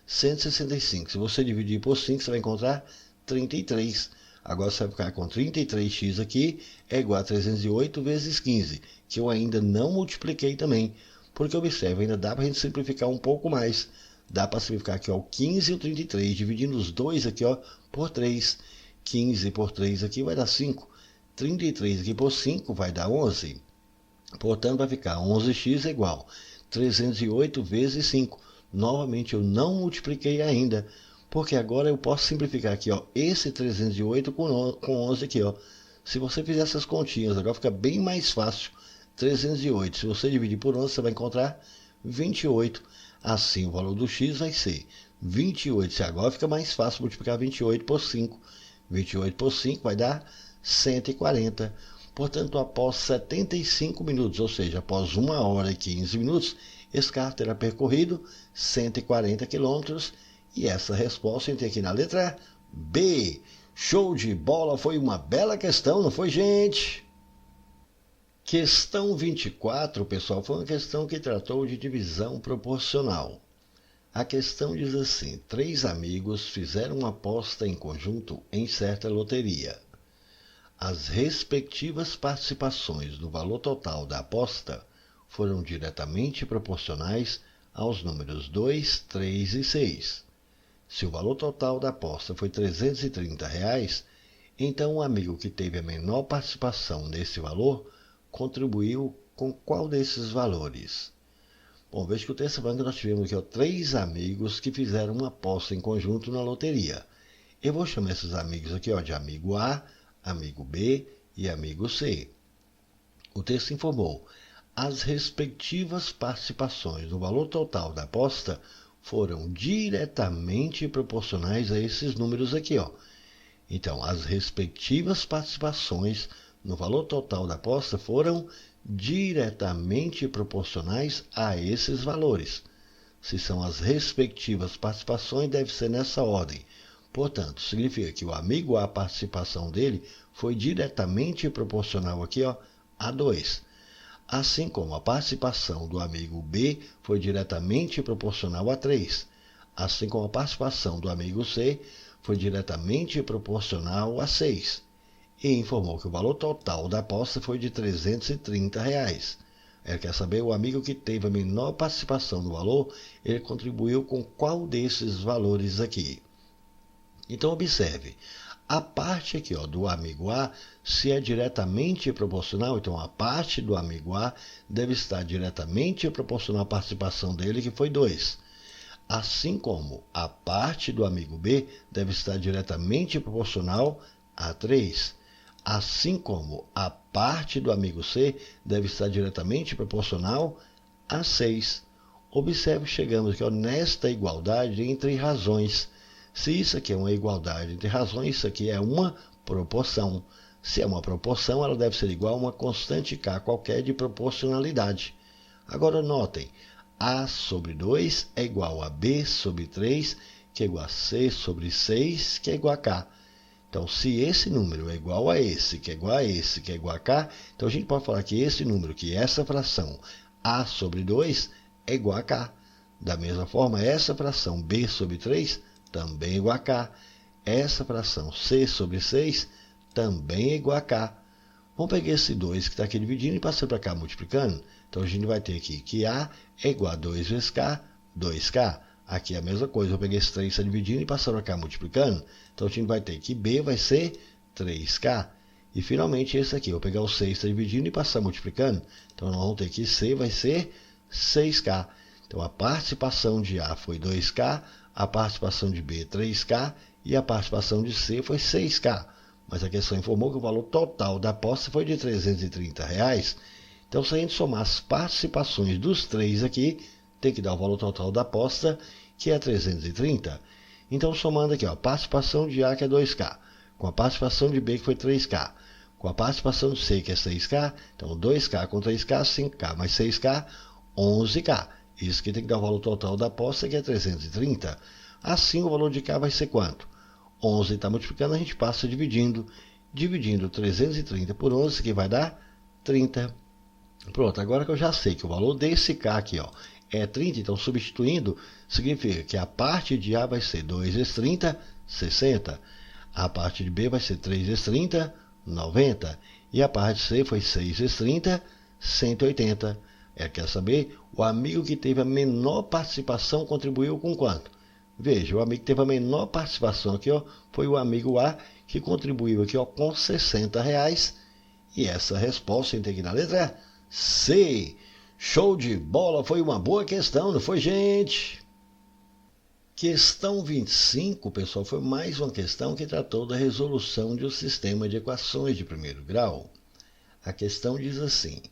165, se você dividir por 5, você vai encontrar 33. Agora você vai ficar com 33x aqui, é igual a 308 vezes 15, que eu ainda não multipliquei também. Porque observe, ainda dá para a gente simplificar um pouco mais. Dá para simplificar aqui, ó, o 15 e o 33, dividindo os dois aqui, ó, por 3. 15 por 3 aqui vai dar 5. 33 aqui por 5 vai dar 11. Portanto, vai ficar 11x é igual a 308 vezes 5. Novamente, eu não multipliquei ainda, porque agora eu posso simplificar aqui, ó, esse 308 com 11 aqui, ó. Se você fizer essas continhas, agora fica bem mais fácil. 308, se você dividir por 11, você vai encontrar 28. Assim, o valor do x vai ser 28. Se agora fica mais fácil multiplicar 28 por 5. 28 por 5 vai dar 140. Portanto, após 75 minutos, ou seja, após 1 hora e 15 minutos, esse carro terá percorrido 140 quilômetros. E essa resposta tem aqui na letra B. Show de bola, foi uma bela questão, não foi, gente? Questão 24, pessoal, foi uma questão que tratou de divisão proporcional. A questão diz assim: 3 amigos fizeram uma aposta em conjunto em certa loteria. As respectivas participações no valor total da aposta foram diretamente proporcionais aos números 2, 3 e 6. Se o valor total da aposta foi R$ 330, então o amigo que teve a menor participação nesse valor contribuiu com qual desses valores? Bom, veja que o texto falando que nós tivemos aqui, ó, 3 amigos que fizeram uma aposta em conjunto na loteria. Eu vou chamar esses amigos aqui, ó, de amigo A, amigo B e amigo C. O texto informou: as respectivas participações no valor total da aposta foram diretamente proporcionais a esses números aqui, ó. Então, as respectivas participações no valor total da aposta foram diretamente proporcionais a esses valores. Se são as respectivas participações, deve ser nessa ordem. Portanto, significa que o amigo A, a participação dele foi diretamente proporcional aqui, ó, a 2. Assim como a participação do amigo B foi diretamente proporcional a 3. Assim como a participação do amigo C foi diretamente proporcional a 6. E informou que o valor total da aposta foi de R$ 330. Ele quer saber o amigo que teve a menor participação no valor, ele contribuiu com qual desses valores aqui. Então observe, a parte aqui, ó, do amigo A, se é diretamente proporcional, então a parte do amigo A deve estar diretamente proporcional à participação dele, que foi 2. Assim como a parte do amigo B deve estar diretamente proporcional a 3. Assim como a parte do amigo C deve estar diretamente proporcional a 6. Observe que chegamos aqui, ó, nesta igualdade entre razões. Se isso aqui é uma igualdade entre razões, isso aqui é uma proporção. Se é uma proporção, ela deve ser igual a uma constante K qualquer de proporcionalidade. Agora notem, A sobre 2 é igual a B sobre 3, que é igual a C sobre 6, que é igual a K. Então, se esse número é igual a esse, que é igual a esse, que é igual a K, então a gente pode falar que esse número, que é essa fração A sobre 2, é igual a K. Da mesma forma, essa fração B sobre 3 também é igual a K. Essa fração C sobre 6 também é igual a K. Vamos pegar esse 2 que está aqui dividindo e passar para cá multiplicando. Então, a gente vai ter aqui que A é igual a 2 vezes K, 2K. Aqui é a mesma coisa, eu peguei esse 3 está dividindo e passar para cá multiplicando. Então, a gente vai ter que B vai ser 3K. E, finalmente, esse aqui, eu vou pegar o 6 está dividindo e passar multiplicando. Então, nós vamos ter que C vai ser 6K. Então, a participação de A foi 2K, a participação de B 3K e a participação de C foi 6K. Mas a questão informou que o valor total da aposta foi de R$ 330. Então, se a gente somar as participações dos três aqui, tem que dar o valor total da aposta, que é 330. Então, somando aqui, ó, a participação de A, que é 2K, com a participação de B, que foi 3K, com a participação de C, que é 6K, então 2K com 3K, 5K mais 6K, 11K. Isso que tem que dar o valor total da aposta, que é 330. Assim, o valor de K vai ser quanto? 11 está multiplicando, a gente passa dividindo 330 por 11, que vai dar 30. Pronto, agora que eu já sei que o valor desse K aqui, ó, é 30, então substituindo, significa que a parte de A vai ser 2 vezes 30, 60. A parte de B vai ser 3 vezes 30, 90. E a parte de C foi 6 vezes 30, 180. Quer saber? O amigo que teve a menor participação contribuiu com quanto? Veja, o amigo que teve a menor participação aqui, ó, foi o amigo A, que contribuiu aqui, ó, com R$ 60. E essa resposta tem que ir na letra C. Show de bola, foi uma boa questão, não foi, gente? Questão 25, pessoal, foi mais uma questão que tratou da resolução de um sistema de equações de primeiro grau. A questão diz assim: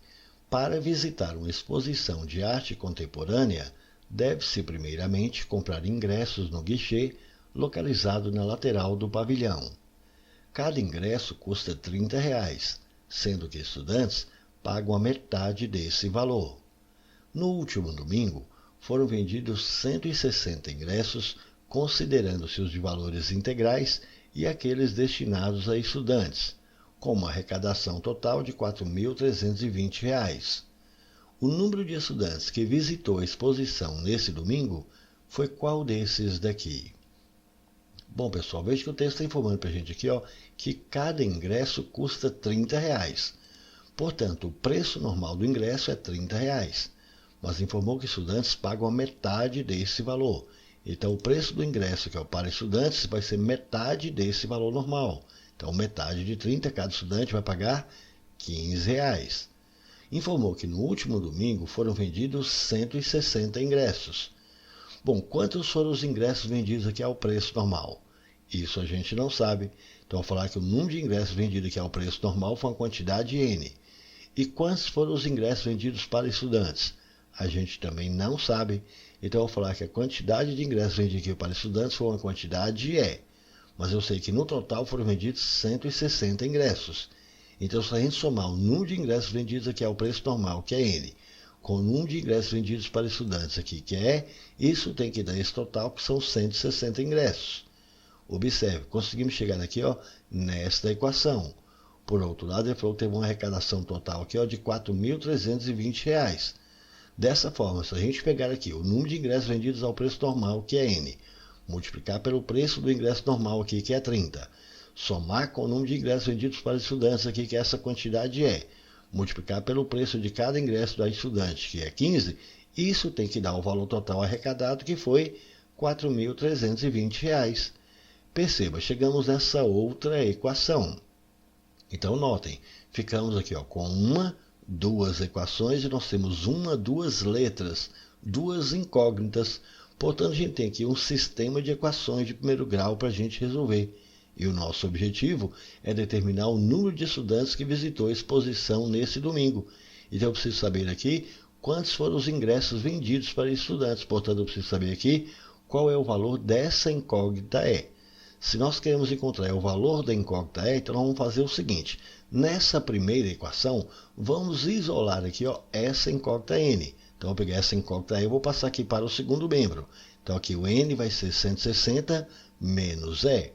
para visitar uma exposição de arte contemporânea, deve-se primeiramente comprar ingressos no guichê localizado na lateral do pavilhão. Cada ingresso custa R$ 30, sendo que estudantes pagam a metade desse valor. No último domingo, foram vendidos 160 ingressos, considerando-se os de valores integrais e aqueles destinados a estudantes, com uma arrecadação total de R$ 4.320. O número de estudantes que visitou a exposição nesse domingo foi qual desses daqui? Bom, pessoal, veja que o texto está informando para a gente aqui, ó, que cada ingresso custa R$ 30. Portanto, o preço normal do ingresso é R$ 30, mas informou que estudantes pagam a metade desse valor. Então, o preço do ingresso, que é o para estudantes, vai ser metade desse valor normal. Então, metade de 30, cada estudante vai pagar R$ 15. Informou que no último domingo foram vendidos 160 ingressos. Bom, quantos foram os ingressos vendidos aqui ao preço normal? Isso a gente não sabe. Então, vou falar que o número de ingressos vendidos aqui ao preço normal foi uma quantidade N. E quantos foram os ingressos vendidos para estudantes? A gente também não sabe. Então, vou falar que a quantidade de ingressos vendidos aqui para estudantes foi uma quantidade E. Mas eu sei que no total foram vendidos 160 ingressos. Então, se a gente somar o número de ingressos vendidos aqui ao preço normal, que é N, com o número de ingressos vendidos para estudantes aqui, que é E, isso tem que dar esse total, que são 160 ingressos. Observe, conseguimos chegar aqui, nesta equação. Por outro lado, ele falou que teve uma arrecadação total aqui, de R$ 4.320. Dessa forma, se a gente pegar aqui o número de ingressos vendidos ao preço normal, que é N, multiplicar pelo preço do ingresso normal aqui, que é 30, somar com o número de ingressos vendidos para estudantes aqui, que essa quantidade é, multiplicar pelo preço de cada ingresso da estudante, que é 15, isso tem que dar o valor total arrecadado, que foi R$ 4.320. Perceba, chegamos nessa outra equação. Então, notem, ficamos aqui com duas equações e nós temos duas letras, duas incógnitas. Portanto, a gente tem aqui um sistema de equações de primeiro grau para a gente resolver. E o nosso objetivo é determinar o número de estudantes que visitou a exposição nesse domingo. Então, eu preciso saber aqui quantos foram os ingressos vendidos para estudantes. Portanto, eu preciso saber aqui qual é o valor dessa incógnita E. Se nós queremos encontrar o valor da incógnita E, então nós vamos fazer o seguinte. Nessa primeira equação, vamos isolar aqui essa incógnita N. Então, eu vou pegar essa incógnita E e vou passar aqui para o segundo membro. Então, aqui o N vai ser 160 menos E.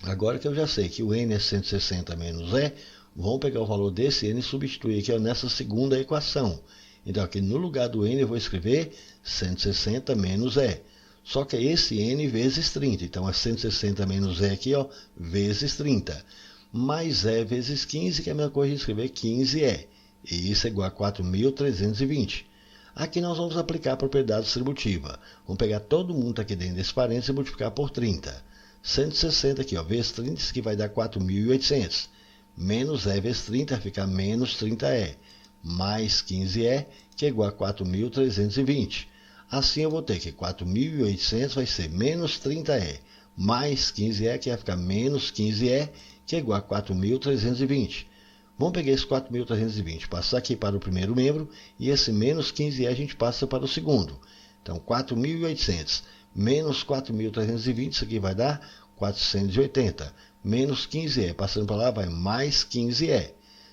Agora que eu já sei que o N é 160 menos E, vamos pegar o valor desse N e substituir aqui nessa segunda equação. Então, aqui no lugar do N eu vou escrever 160 menos E. Só que é esse N vezes 30. Então, é 160 menos E aqui, vezes 30. Mais E vezes 15, que é a mesma coisa de escrever 15E. E isso é igual a 4.320. Aqui nós vamos aplicar a propriedade distributiva. Vamos pegar todo mundo aqui dentro desse parênteses e multiplicar por 30. 160 aqui, vezes 30, isso aqui vai dar 4.800. Menos E vezes 30 vai ficar menos 30E. Mais 15E, que é igual a 4.320. Assim eu vou ter que 4.800 vai ser menos 30E, mais 15E, que vai ficar menos 15E, que é igual a 4.320. Vamos pegar esse 4.320, passar aqui para o primeiro membro, e esse menos 15E a gente passa para o segundo. Então, 4.800 menos 4.320, isso aqui vai dar 480. Menos 15E, passando para lá, vai mais 15E.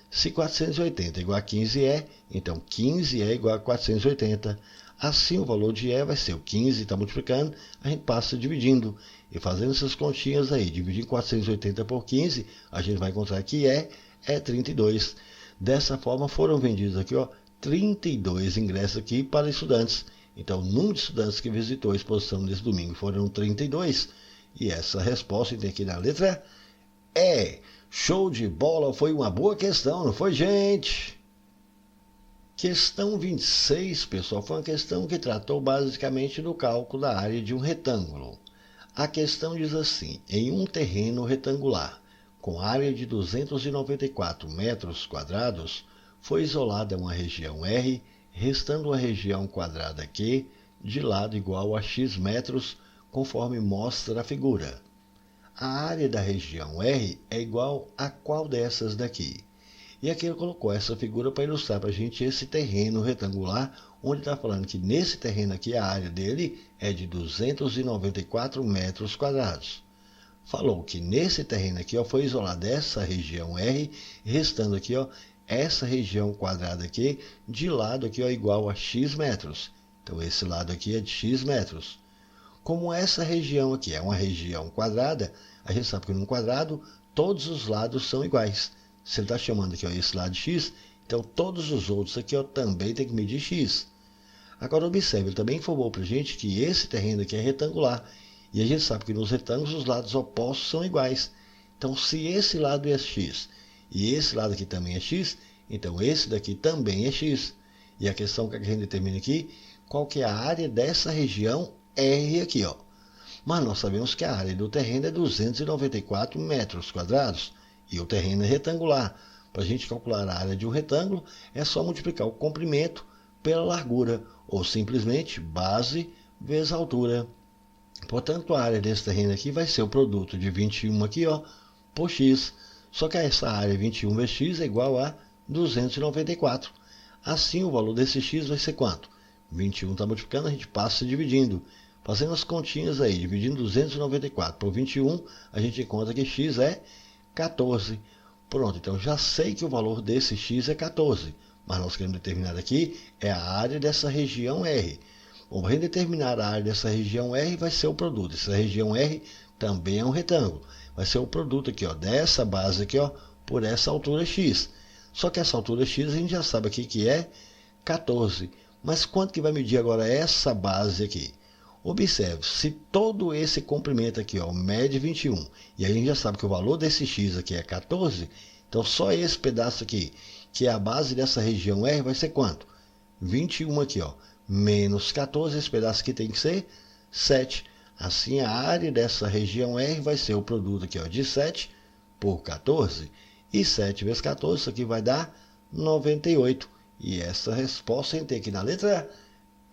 Se 480 é igual a 15E, então 15E é igual a 480. Assim, o valor de E vai ser o 15, está multiplicando, a gente passa dividindo. E fazendo essas continhas aí, dividindo 480 por 15, a gente vai encontrar que E é 32. Dessa forma, foram vendidos aqui 32 ingressos aqui para estudantes. Então, o número de estudantes que visitou a exposição nesse domingo foram 32. E essa resposta tem aqui na letra E. Show de bola, foi uma boa questão, não foi, gente? Questão 26, pessoal, foi uma questão que tratou basicamente do cálculo da área de um retângulo. A questão diz assim: em um terreno retangular com área de 294 metros quadrados, foi isolada uma região R, restando uma região quadrada Q de lado igual a x metros, conforme mostra a figura. A área da região R é igual a qual dessas daqui? E aqui ele colocou essa figura para ilustrar para a gente esse terreno retangular, onde está falando que nesse terreno aqui a área dele é de 294 metros quadrados. Falou que nesse terreno aqui foi isolada essa região R, restando aqui essa região quadrada aqui, de lado aqui igual a x metros. Então esse lado aqui é de x metros. Como essa região aqui é uma região quadrada, a gente sabe que num quadrado todos os lados são iguais. Se ele está chamando aqui esse lado de x, então todos os outros aqui também tem que medir x. Agora observe, ele também informou para a gente que esse terreno aqui é retangular. E a gente sabe que nos retângulos os lados opostos são iguais. Então se esse lado é x e esse lado aqui também é x, então esse daqui também é x. E a questão que a gente determina aqui, qual que é a área dessa região R aqui, Mas nós sabemos que a área do terreno é 294 metros quadrados. E o terreno é retangular. Para a gente calcular a área de um retângulo, é só multiplicar o comprimento pela largura, ou simplesmente base vezes altura. Portanto, a área desse terreno aqui vai ser o produto de 21 aqui, ó, por x. Só que essa área 21 vezes x é igual a 294. Assim, o valor desse x vai ser quanto? 21 está multiplicando, a gente passa dividindo. Fazendo as continhas aí, dividindo 294 por 21, a gente encontra que x é 14. Pronto, então já sei que o valor desse x é 14. Mas nós queremos determinar aqui é a área dessa região R. Bom, para determinar a área dessa região R vai ser o produto. Essa região R também é um retângulo. Vai ser o produto aqui, ó, dessa base aqui, ó, por essa altura x. Só que essa altura x a gente já sabe aqui que é 14. Mas quanto que vai medir agora essa base aqui? Observe, se todo esse comprimento aqui, ó, mede 21, e a gente já sabe que o valor desse x aqui é 14, então só esse pedaço aqui, que é a base dessa região R, vai ser quanto? 21 aqui, ó, menos 14, esse pedaço aqui tem que ser 7. Assim, a área dessa região R vai ser o produto aqui, ó, de 7 por 14. E 7 vezes 14, isso aqui vai dar 98. E essa resposta a gente tem aqui na letra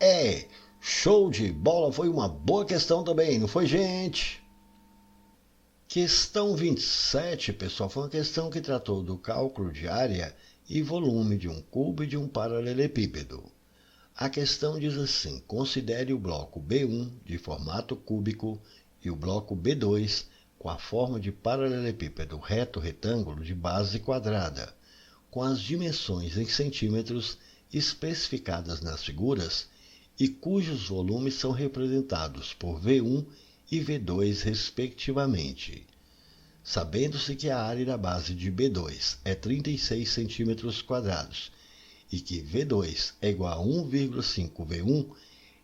E. Show de bola, foi uma boa questão também, não foi, gente? Questão 27, pessoal, foi uma questão que tratou do cálculo de área e volume de um cubo e de um paralelepípedo. A questão diz assim: considere o bloco B1 de formato cúbico e o bloco B2 com a forma de paralelepípedo reto retângulo de base quadrada, com as dimensões em centímetros especificadas nas figuras e cujos volumes são representados por V1 e V2 respectivamente. Sabendo-se que a área da base de B2 é 36 cm² e que V2 é igual a 1,5 V1,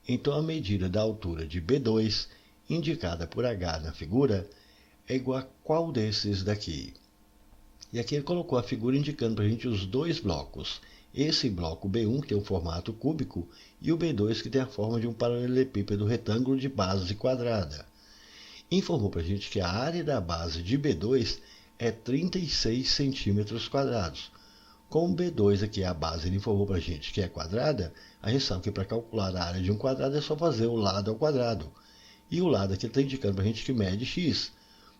então a medida da altura de B2, indicada por H na figura, é igual a qual desses daqui? E aqui ele colocou a figura indicando para a gente os dois blocos. Esse bloco B1, que tem um formato cúbico, e o B2, que tem a forma de um paralelepípedo retângulo de base quadrada. Informou para a gente que a área da base de B2 é 36 cm². Como B2 aqui é a base, ele informou para a gente que é quadrada, a gente sabe que para calcular a área de um quadrado é só fazer o lado ao quadrado. E o lado aqui está indicando para a gente que mede x.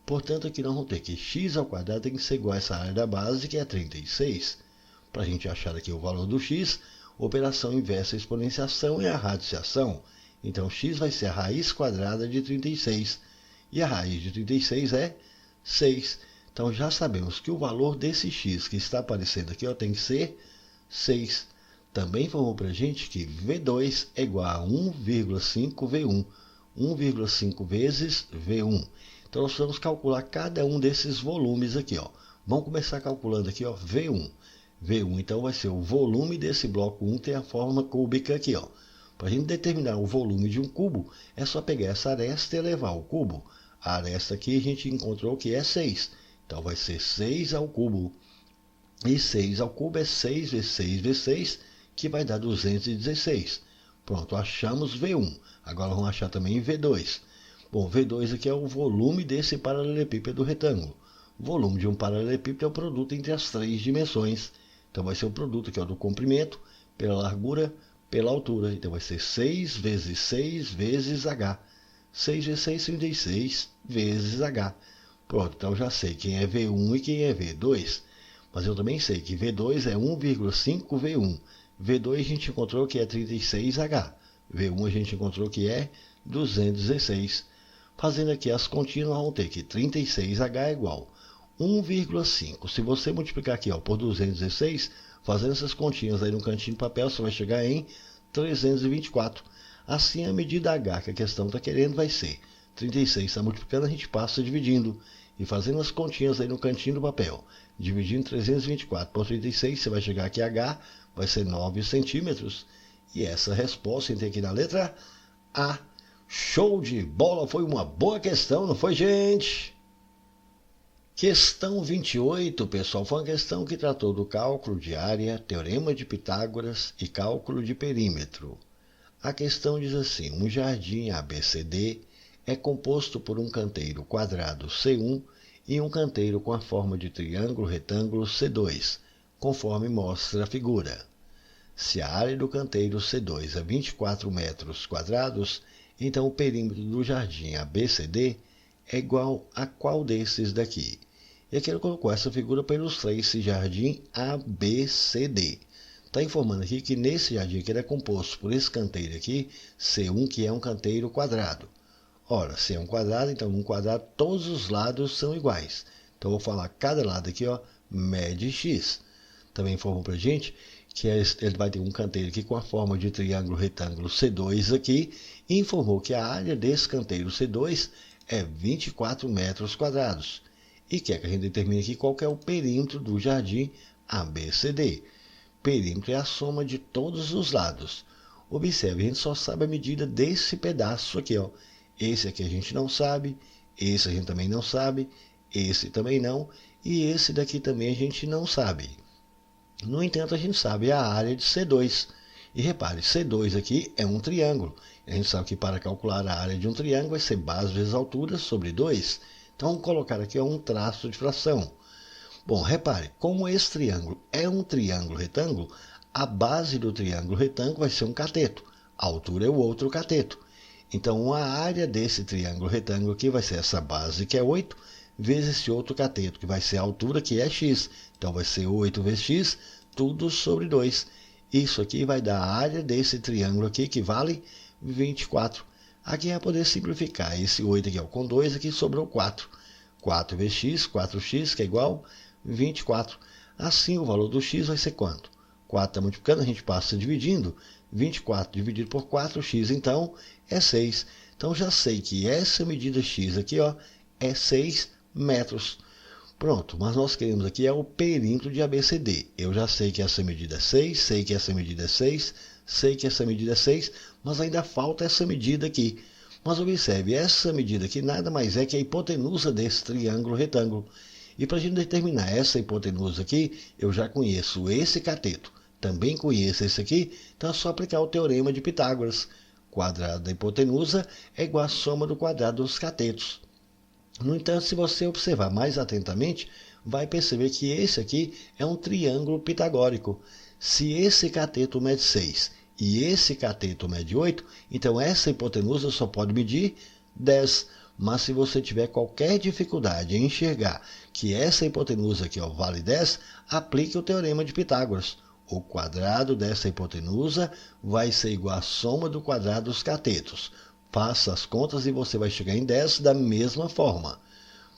Portanto, aqui nós vamos ter que x ao quadrado tem que ser igual a essa área da base, que é 36. Para a gente achar aqui o valor do x, operação inversa exponenciação é a radiciação. Então, x vai ser a raiz quadrada de 36. E a raiz de 36 é 6. Então, já sabemos que o valor desse x que está aparecendo aqui, ó, tem que ser 6. Também informou para a gente que V2 é igual a 1,5 V1. 1,5 vezes V1. Então, nós vamos calcular cada um desses volumes aqui, ó. Vamos começar calculando aqui, ó, V1. V1, então, vai ser o volume desse bloco 1, tem a forma cúbica aqui, ó. Para a gente determinar o volume de um cubo, é só pegar essa aresta e elevar ao cubo. A aresta aqui a gente encontrou que é 6. Então, vai ser 6 ao cubo. E 6 ao cubo é 6 vezes 6 vezes 6, que vai dar 216. Pronto, achamos V1. Agora vamos achar também V2. Bom, V2 aqui é o volume desse paralelepípedo retângulo. O volume de um paralelepípedo é o produto entre as três dimensões. Então, vai ser o produto aqui, ó, do comprimento, pela largura, pela altura. Então, vai ser 6 vezes 6 vezes H. 6 vezes 6, 36 vezes H. Pronto, então já sei quem é V1 e quem é V2. Mas eu também sei que V2 é 1,5 V1. V2 a gente encontrou que é 36H. V1 a gente encontrou que é 216. Fazendo aqui as continhas, nós vamos ter que 36H é igual a 1,5. Se você multiplicar aqui, ó, por 216, fazendo essas continhas aí no cantinho do papel, você vai chegar em 324. Assim, a medida H que a questão está querendo vai ser 36. Está multiplicando, a gente passa dividindo. E fazendo as continhas aí no cantinho do papel. Dividindo 324 por 36, você vai chegar aqui, H vai ser 9 centímetros. E essa resposta a gente tem aqui na letra A. Show de bola, foi uma boa questão, não foi, gente? Questão 28, pessoal, foi uma questão que tratou do cálculo de área, teorema de Pitágoras e cálculo de perímetro. A questão diz assim: um jardim ABCD é composto por um canteiro quadrado C1 e um canteiro com a forma de triângulo retângulo C2, conforme mostra a figura. Se a área do canteiro C2 é 24 metros quadrados, Então o perímetro do jardim ABCD é igual a qual desses daqui? E aqui ele colocou essa figura para ilustrar esse jardim ABCD. Está informando aqui que nesse jardim aqui ele é composto por esse canteiro aqui, C1, que é um canteiro quadrado. Ora, se é um quadrado, então um quadrado, todos os lados são iguais. Então eu vou falar cada lado aqui, ó, mede x. Também informou para a gente que ele vai ter um canteiro aqui com a forma de triângulo retângulo C2 aqui. E informou que a área desse canteiro C2 é 24 metros quadrados. E quer que a gente determine aqui qual que é o perímetro do jardim ABCD. Perímetro é a soma de todos os lados. Observe, a gente só sabe a medida desse pedaço aqui, ó. Esse aqui a gente não sabe, esse a gente também não sabe, esse também não, e esse daqui também a gente não sabe. No entanto, a gente sabe a área de C2. E repare, C2 aqui é um triângulo. A gente sabe que para calcular a área de um triângulo vai ser base vezes altura sobre 2. Então, vamos colocar aqui um traço de fração. Bom, repare, como esse triângulo é um triângulo retângulo, a base do triângulo retângulo vai ser um cateto. A altura é o outro cateto. Então, a área desse triângulo retângulo aqui vai ser essa base, que é 8, vezes esse outro cateto, que vai ser a altura, que é x. Então, vai ser 8 vezes x, tudo sobre 2. Isso aqui vai dar a área desse triângulo aqui, que vale 24. Aqui vai poder simplificar. Esse 8 aqui, ó, com 2, aqui sobrou 4. 4 vezes x, 4x, que é igual a 24. Assim, o valor do x vai ser quanto? 4 está multiplicando, a gente passa dividindo. 24 dividido por 4x, então, é 6. Então, já sei que essa medida x aqui, ó, é 6 metros. Pronto, mas nós queremos aqui é o perímetro de ABCD. Eu já sei que essa medida é 6, sei que essa medida é 6, sei que essa medida é 6, mas ainda falta essa medida aqui. Mas observe, essa medida aqui nada mais é que a hipotenusa desse triângulo retângulo. E para a gente determinar essa hipotenusa aqui, eu já conheço esse cateto. Também conheço esse aqui, então é só aplicar o teorema de Pitágoras. Quadrado da hipotenusa é igual à soma do quadrado dos catetos. No entanto, se você observar mais atentamente, vai perceber que esse aqui é um triângulo pitagórico. Se esse cateto mede 6 e esse cateto mede 8, então essa hipotenusa só pode medir 10. Mas se você tiver qualquer dificuldade em enxergar que essa hipotenusa aqui, ó, vale 10, aplique o teorema de Pitágoras. O quadrado dessa hipotenusa vai ser igual à soma do quadrado dos catetos. Faça as contas e você vai chegar em 10 da mesma forma.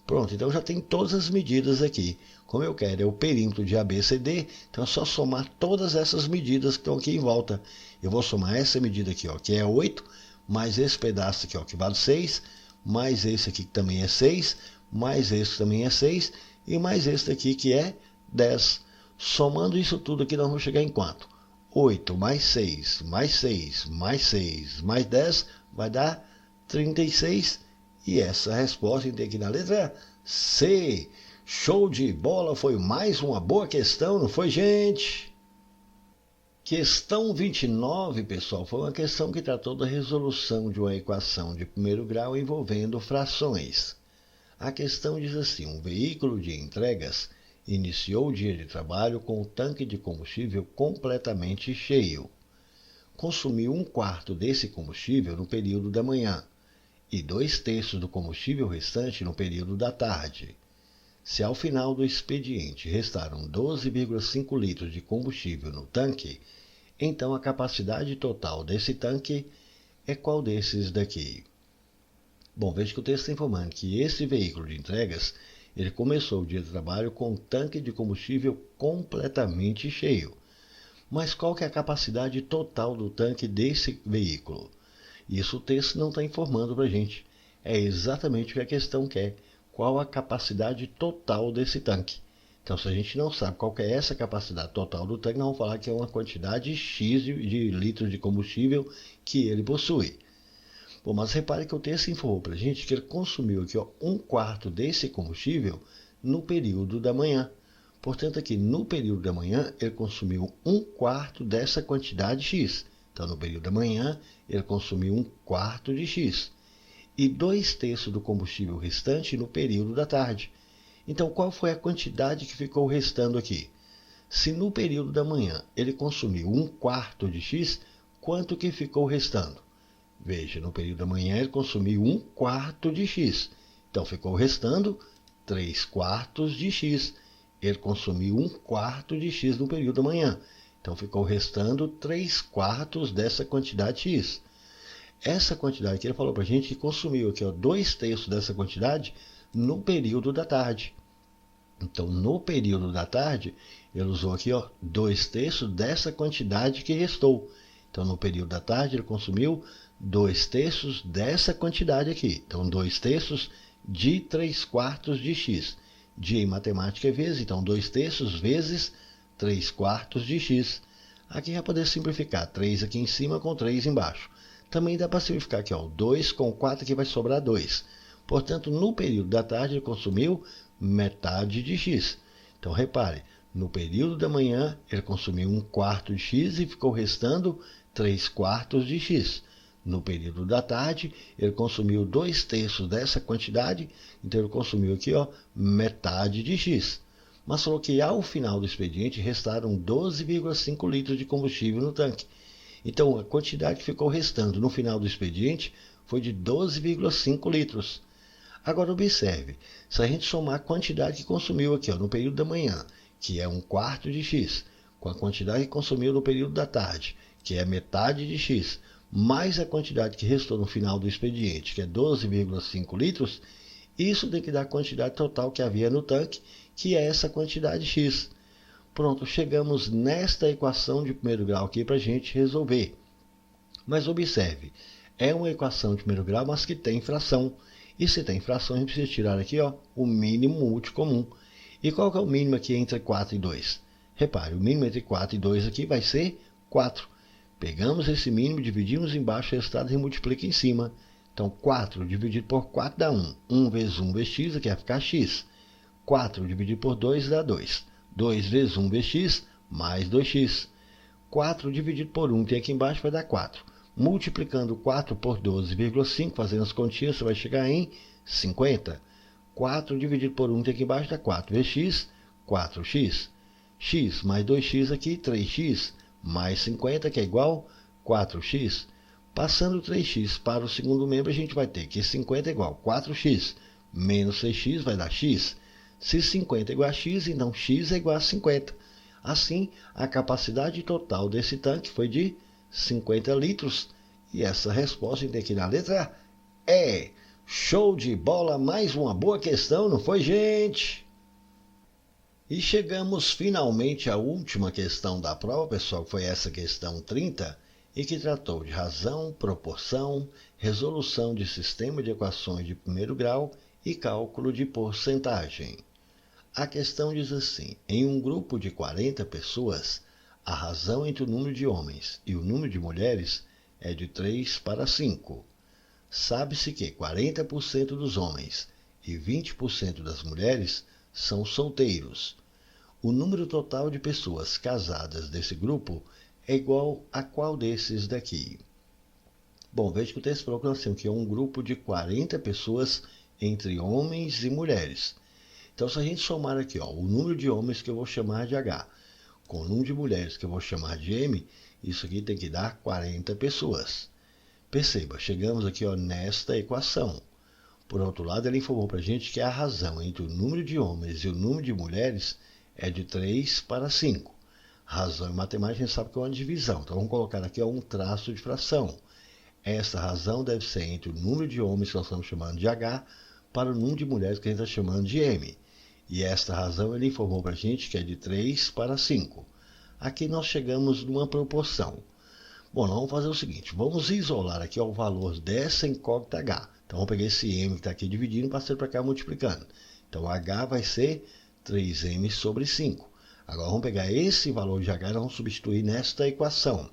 Pronto, então já tem todas as medidas aqui. Como eu quero é o perímetro de ABCD, então é só somar todas essas medidas que estão aqui em volta. Eu vou somar essa medida aqui, ó, que é 8, mais esse pedaço aqui, ó, que vale 6, mais esse aqui que também é 6, mais esse que também é 6, e mais esse daqui que é 10. Somando isso tudo aqui, nós vamos chegar em quanto? 8 mais 6, mais 6, mais 6, mais 10, vai dar 36. E essa resposta tem aqui na letra C. Show de bola, foi mais uma boa questão, não foi, gente? Questão 29, pessoal, foi uma questão que tratou da resolução de uma equação de primeiro grau envolvendo frações. A questão diz assim: um veículo de entregas iniciou o dia de trabalho com o tanque de combustível completamente cheio. Consumiu 1/4 desse combustível no período da manhã e 2/3 do combustível restante no período da tarde. Se ao final do expediente restaram 12,5 litros de combustível no tanque, então a capacidade total desse tanque é qual desses daqui? Bom, veja que o texto está informando que esse veículo de entregas ele começou o dia de trabalho com um tanque de combustível completamente cheio. Mas qual que é a capacidade total do tanque desse veículo? Isso o texto não está informando para a gente. É exatamente o que a questão quer. Qual a capacidade total desse tanque? Então, se a gente não sabe qual que é essa capacidade total do tanque, nós vamos falar que é uma quantidade X de litros de combustível que ele possui. Bom, mas repare que o texto informou para a gente que ele consumiu aqui, ó, 1/4 desse combustível no período da manhã. Portanto, aqui no período da manhã, ele consumiu 1/4 dessa quantidade X. Então, no período da manhã, ele consumiu 1/4 de X. E 2/3 do combustível restante no período da tarde. Então, qual foi a quantidade que ficou restando aqui? Se no período da manhã ele consumiu 1/4 de X, quanto que ficou restando? Veja, no período da manhã ele consumiu 1/4 de x. Então ficou restando 3/4 de x. Ele consumiu 1/4 de x no período da manhã. Então ficou restando 3/4 dessa quantidade x. Essa quantidade que ele falou para a gente que consumiu aqui, 2/3 dessa quantidade no período da tarde. Então, no período da tarde, ele usou aqui 2/3 dessa quantidade que restou. Então, no período da tarde, ele consumiu 2/3 dessa quantidade aqui. Então, 2/3 de 3/4 de x. De em matemática é vezes, então 2/3 vezes 3/4 de x. Aqui vai poder simplificar 3 aqui em cima com 3 embaixo. Também dá para simplificar aqui, 2 com 4 aqui vai sobrar 2. Portanto, no período da tarde ele consumiu metade de x. Então, repare, no período da manhã ele consumiu 1/4 de x e ficou restando 3/4 de x. No período da tarde, ele consumiu 2/3 dessa quantidade, então ele consumiu aqui, metade de x. Mas falou que ao final do expediente restaram 12,5 litros de combustível no tanque. Então, a quantidade que ficou restando no final do expediente foi de 12,5 litros. Agora, observe, se a gente somar a quantidade que consumiu aqui no período da manhã, que é 1/4 de x, com a quantidade que consumiu no período da tarde, que é metade de x, mais a quantidade que restou no final do expediente, que é 12,5 litros, isso tem que dar a quantidade total que havia no tanque, que é essa quantidade x. Pronto, chegamos nesta equação de primeiro grau aqui para a gente resolver. Mas observe, é uma equação de primeiro grau, mas que tem fração. E se tem fração, a gente precisa tirar aqui o mínimo múltiplo comum. E qual que é o mínimo aqui entre 4 e 2? Repare, o mínimo entre 4 e 2 aqui vai ser 4. Pegamos esse mínimo, dividimos embaixo o resultado e multiplica em cima. Então, 4 dividido por 4 dá 1. 1 vezes 1 vezes x, aqui vai ficar x. 4 dividido por 2 dá 2. 2 vezes 1 vezes x, mais 2x. 4 dividido por 1 tem aqui embaixo, vai dar 4. Multiplicando 4 por 12,5, fazendo as continhas, você vai chegar em 50. 4 dividido por 1 tem aqui embaixo, dá 4 vezes x, 4x. X mais 2x aqui, 3x, mais 50, que é igual a 4x. Passando 3x para o segundo membro, a gente vai ter que 50 é igual a 4x, menos 6x vai dar x. Se 50 é igual a x, então x é igual a 50. Assim, a capacidade total desse tanque foi de 50 litros. E essa resposta tem aqui na letra E. Show de bola, mais uma boa questão, não foi, gente? E chegamos finalmente à última questão da prova, pessoal, que foi essa questão 30, e que tratou de razão, proporção, resolução de sistema de equações de primeiro grau e cálculo de porcentagem. A questão diz assim: em um grupo de 40 pessoas, a razão entre o número de homens e o número de mulheres é de 3 para 5. Sabe-se que 40% dos homens e 20% das mulheres são solteiros. O número total de pessoas casadas desse grupo é igual a qual desses daqui? Bom, veja que o texto falou que nós temos que é um grupo de 40 pessoas entre homens e mulheres. Então, se a gente somar aqui o número de homens que eu vou chamar de H com o número de mulheres que eu vou chamar de M, isso aqui tem que dar 40 pessoas. Perceba, chegamos aqui nesta equação. Por outro lado, ele informou para a gente que a razão entre o número de homens e o número de mulheres é de 3 para 5. Razão em matemática a gente sabe que é uma divisão, então vamos colocar aqui um traço de fração. Essa razão deve ser entre o número de homens que nós estamos chamando de H para o número de mulheres que a gente está chamando de M. E esta razão ele informou para a gente que é de 3 para 5. Aqui nós chegamos numa proporção. Bom, nós vamos fazer o seguinte, vamos isolar aqui o valor dessa incógnita H. Então vamos pegar esse M que está aqui dividindo e passar para cá multiplicando. Então H vai ser 3M sobre 5. Agora vamos pegar esse valor de H e vamos substituir nesta equação.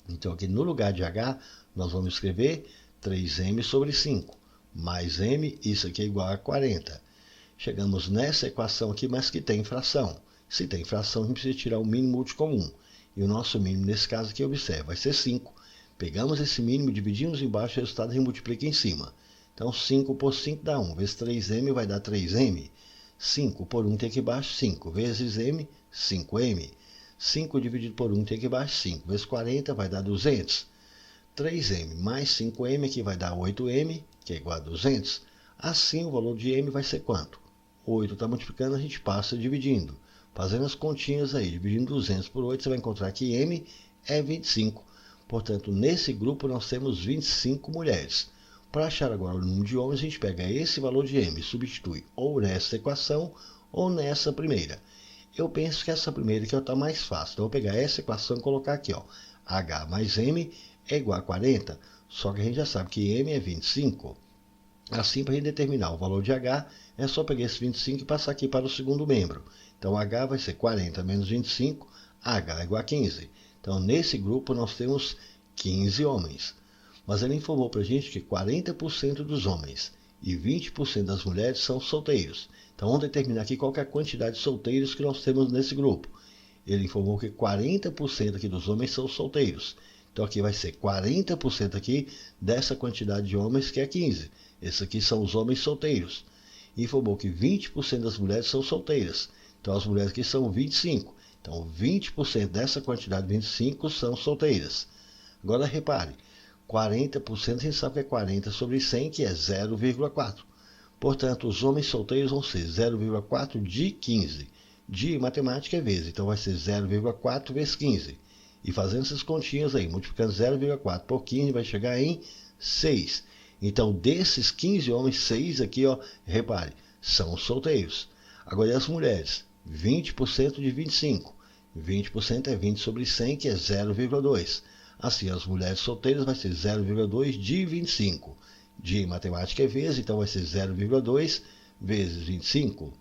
Então aqui no lugar de H nós vamos escrever 3M sobre 5. Mais M, isso aqui é igual a 40. Chegamos nessa equação aqui, mas que tem fração. Se tem fração, a gente precisa tirar o mínimo múltiplo comum. E o nosso mínimo, nesse caso aqui, observa, vai ser 5. Pegamos esse mínimo, dividimos embaixo, o resultado a gente multiplica em cima. Então, 5 por 5 dá 1. Vezes 3M vai dar 3M. 5 por 1 tem aqui embaixo, 5. Vezes M, 5M. 5 dividido por 1 tem aqui embaixo, 5. Vezes 40 vai dar 200. 3M mais 5M aqui vai dar 8M, que é igual a 200. Assim o valor de M vai ser quanto? 8 está multiplicando, a gente passa dividindo. Fazendo as continhas aí, dividindo 200 por 8, você vai encontrar que M é 25. Portanto, nesse grupo nós temos 25 mulheres. Para achar agora o número de homens, a gente pega esse valor de M e substitui ou nessa equação ou nessa primeira. Eu penso que essa primeira aqui está mais fácil. Então, eu vou pegar essa equação e colocar aqui, ó. H mais M é igual a 40, só que a gente já sabe que M é 25. Assim, para a gente determinar o valor de H, é só pegar esse 25 e passar aqui para o segundo membro. Então, H vai ser 40 menos 25, H é igual a 15. Então, nesse grupo, nós temos 15 homens. Mas ele informou para a gente que 40% dos homens e 20% das mulheres são solteiros. Então, vamos determinar aqui qual é a quantidade de solteiros que nós temos nesse grupo. Ele informou que 40% aqui dos homens são solteiros. Então, aqui vai ser 40% aqui dessa quantidade de homens, que é 15. Esses aqui são os homens solteiros. Informou que 20% das mulheres são solteiras. Então, as mulheres aqui são 25. Então, 20% dessa quantidade, 25, são solteiras. Agora, repare, 40% a gente sabe que é 40 sobre 100, que é 0,4. Portanto, os homens solteiros vão ser 0,4 de 15. De matemática é vezes, então vai ser 0,4 vezes 15. E fazendo essas continhas aí, multiplicando 0,4 por 15, vai chegar em 6. Então, desses 15 homens, 6 aqui, ó, repare, são solteiros. Agora, e as mulheres? 20% de 25. 20% é 20 sobre 100, que é 0,2. Assim, as mulheres solteiras vai ser 0,2 de 25. De matemática é vezes, então vai ser 0,2 vezes 25.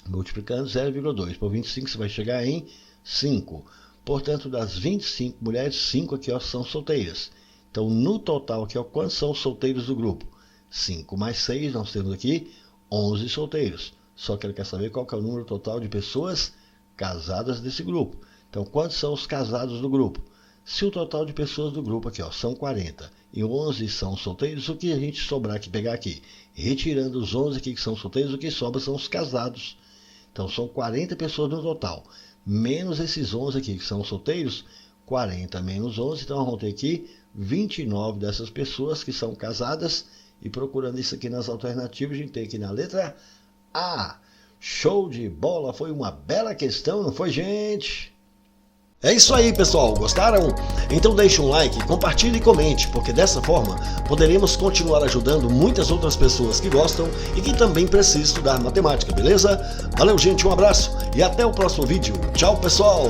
Multiplicando 0,2 por 25, você vai chegar em 5. Portanto, das 25 mulheres, 5 aqui, ó, são solteiras. Então, no total aqui, ó, quantos são os solteiros do grupo? 5 mais 6, nós temos aqui 11 solteiros. Só que ele quer saber qual que é o número total de pessoas casadas desse grupo. Então, quantos são os casados do grupo? Se o total de pessoas do grupo aqui, ó, são 40 e 11 são solteiros, o que a gente sobrar aqui, pegar aqui? Retirando os 11 aqui que são solteiros, o que sobra são os casados. Então, são 40 pessoas no total. Menos esses 11 aqui que são solteiros, 40 menos 11, então vamos ter aqui 29 dessas pessoas que são casadas. E procurando isso aqui nas alternativas, a gente tem aqui na letra A. Show de bola, foi uma bela questão, não foi, gente? É isso aí, pessoal, gostaram? Então deixe um like, compartilhe e comente, porque dessa forma poderemos continuar ajudando muitas outras pessoas que gostam e que também precisam estudar matemática, beleza? Valeu, gente, um abraço e até o próximo vídeo. Tchau, pessoal!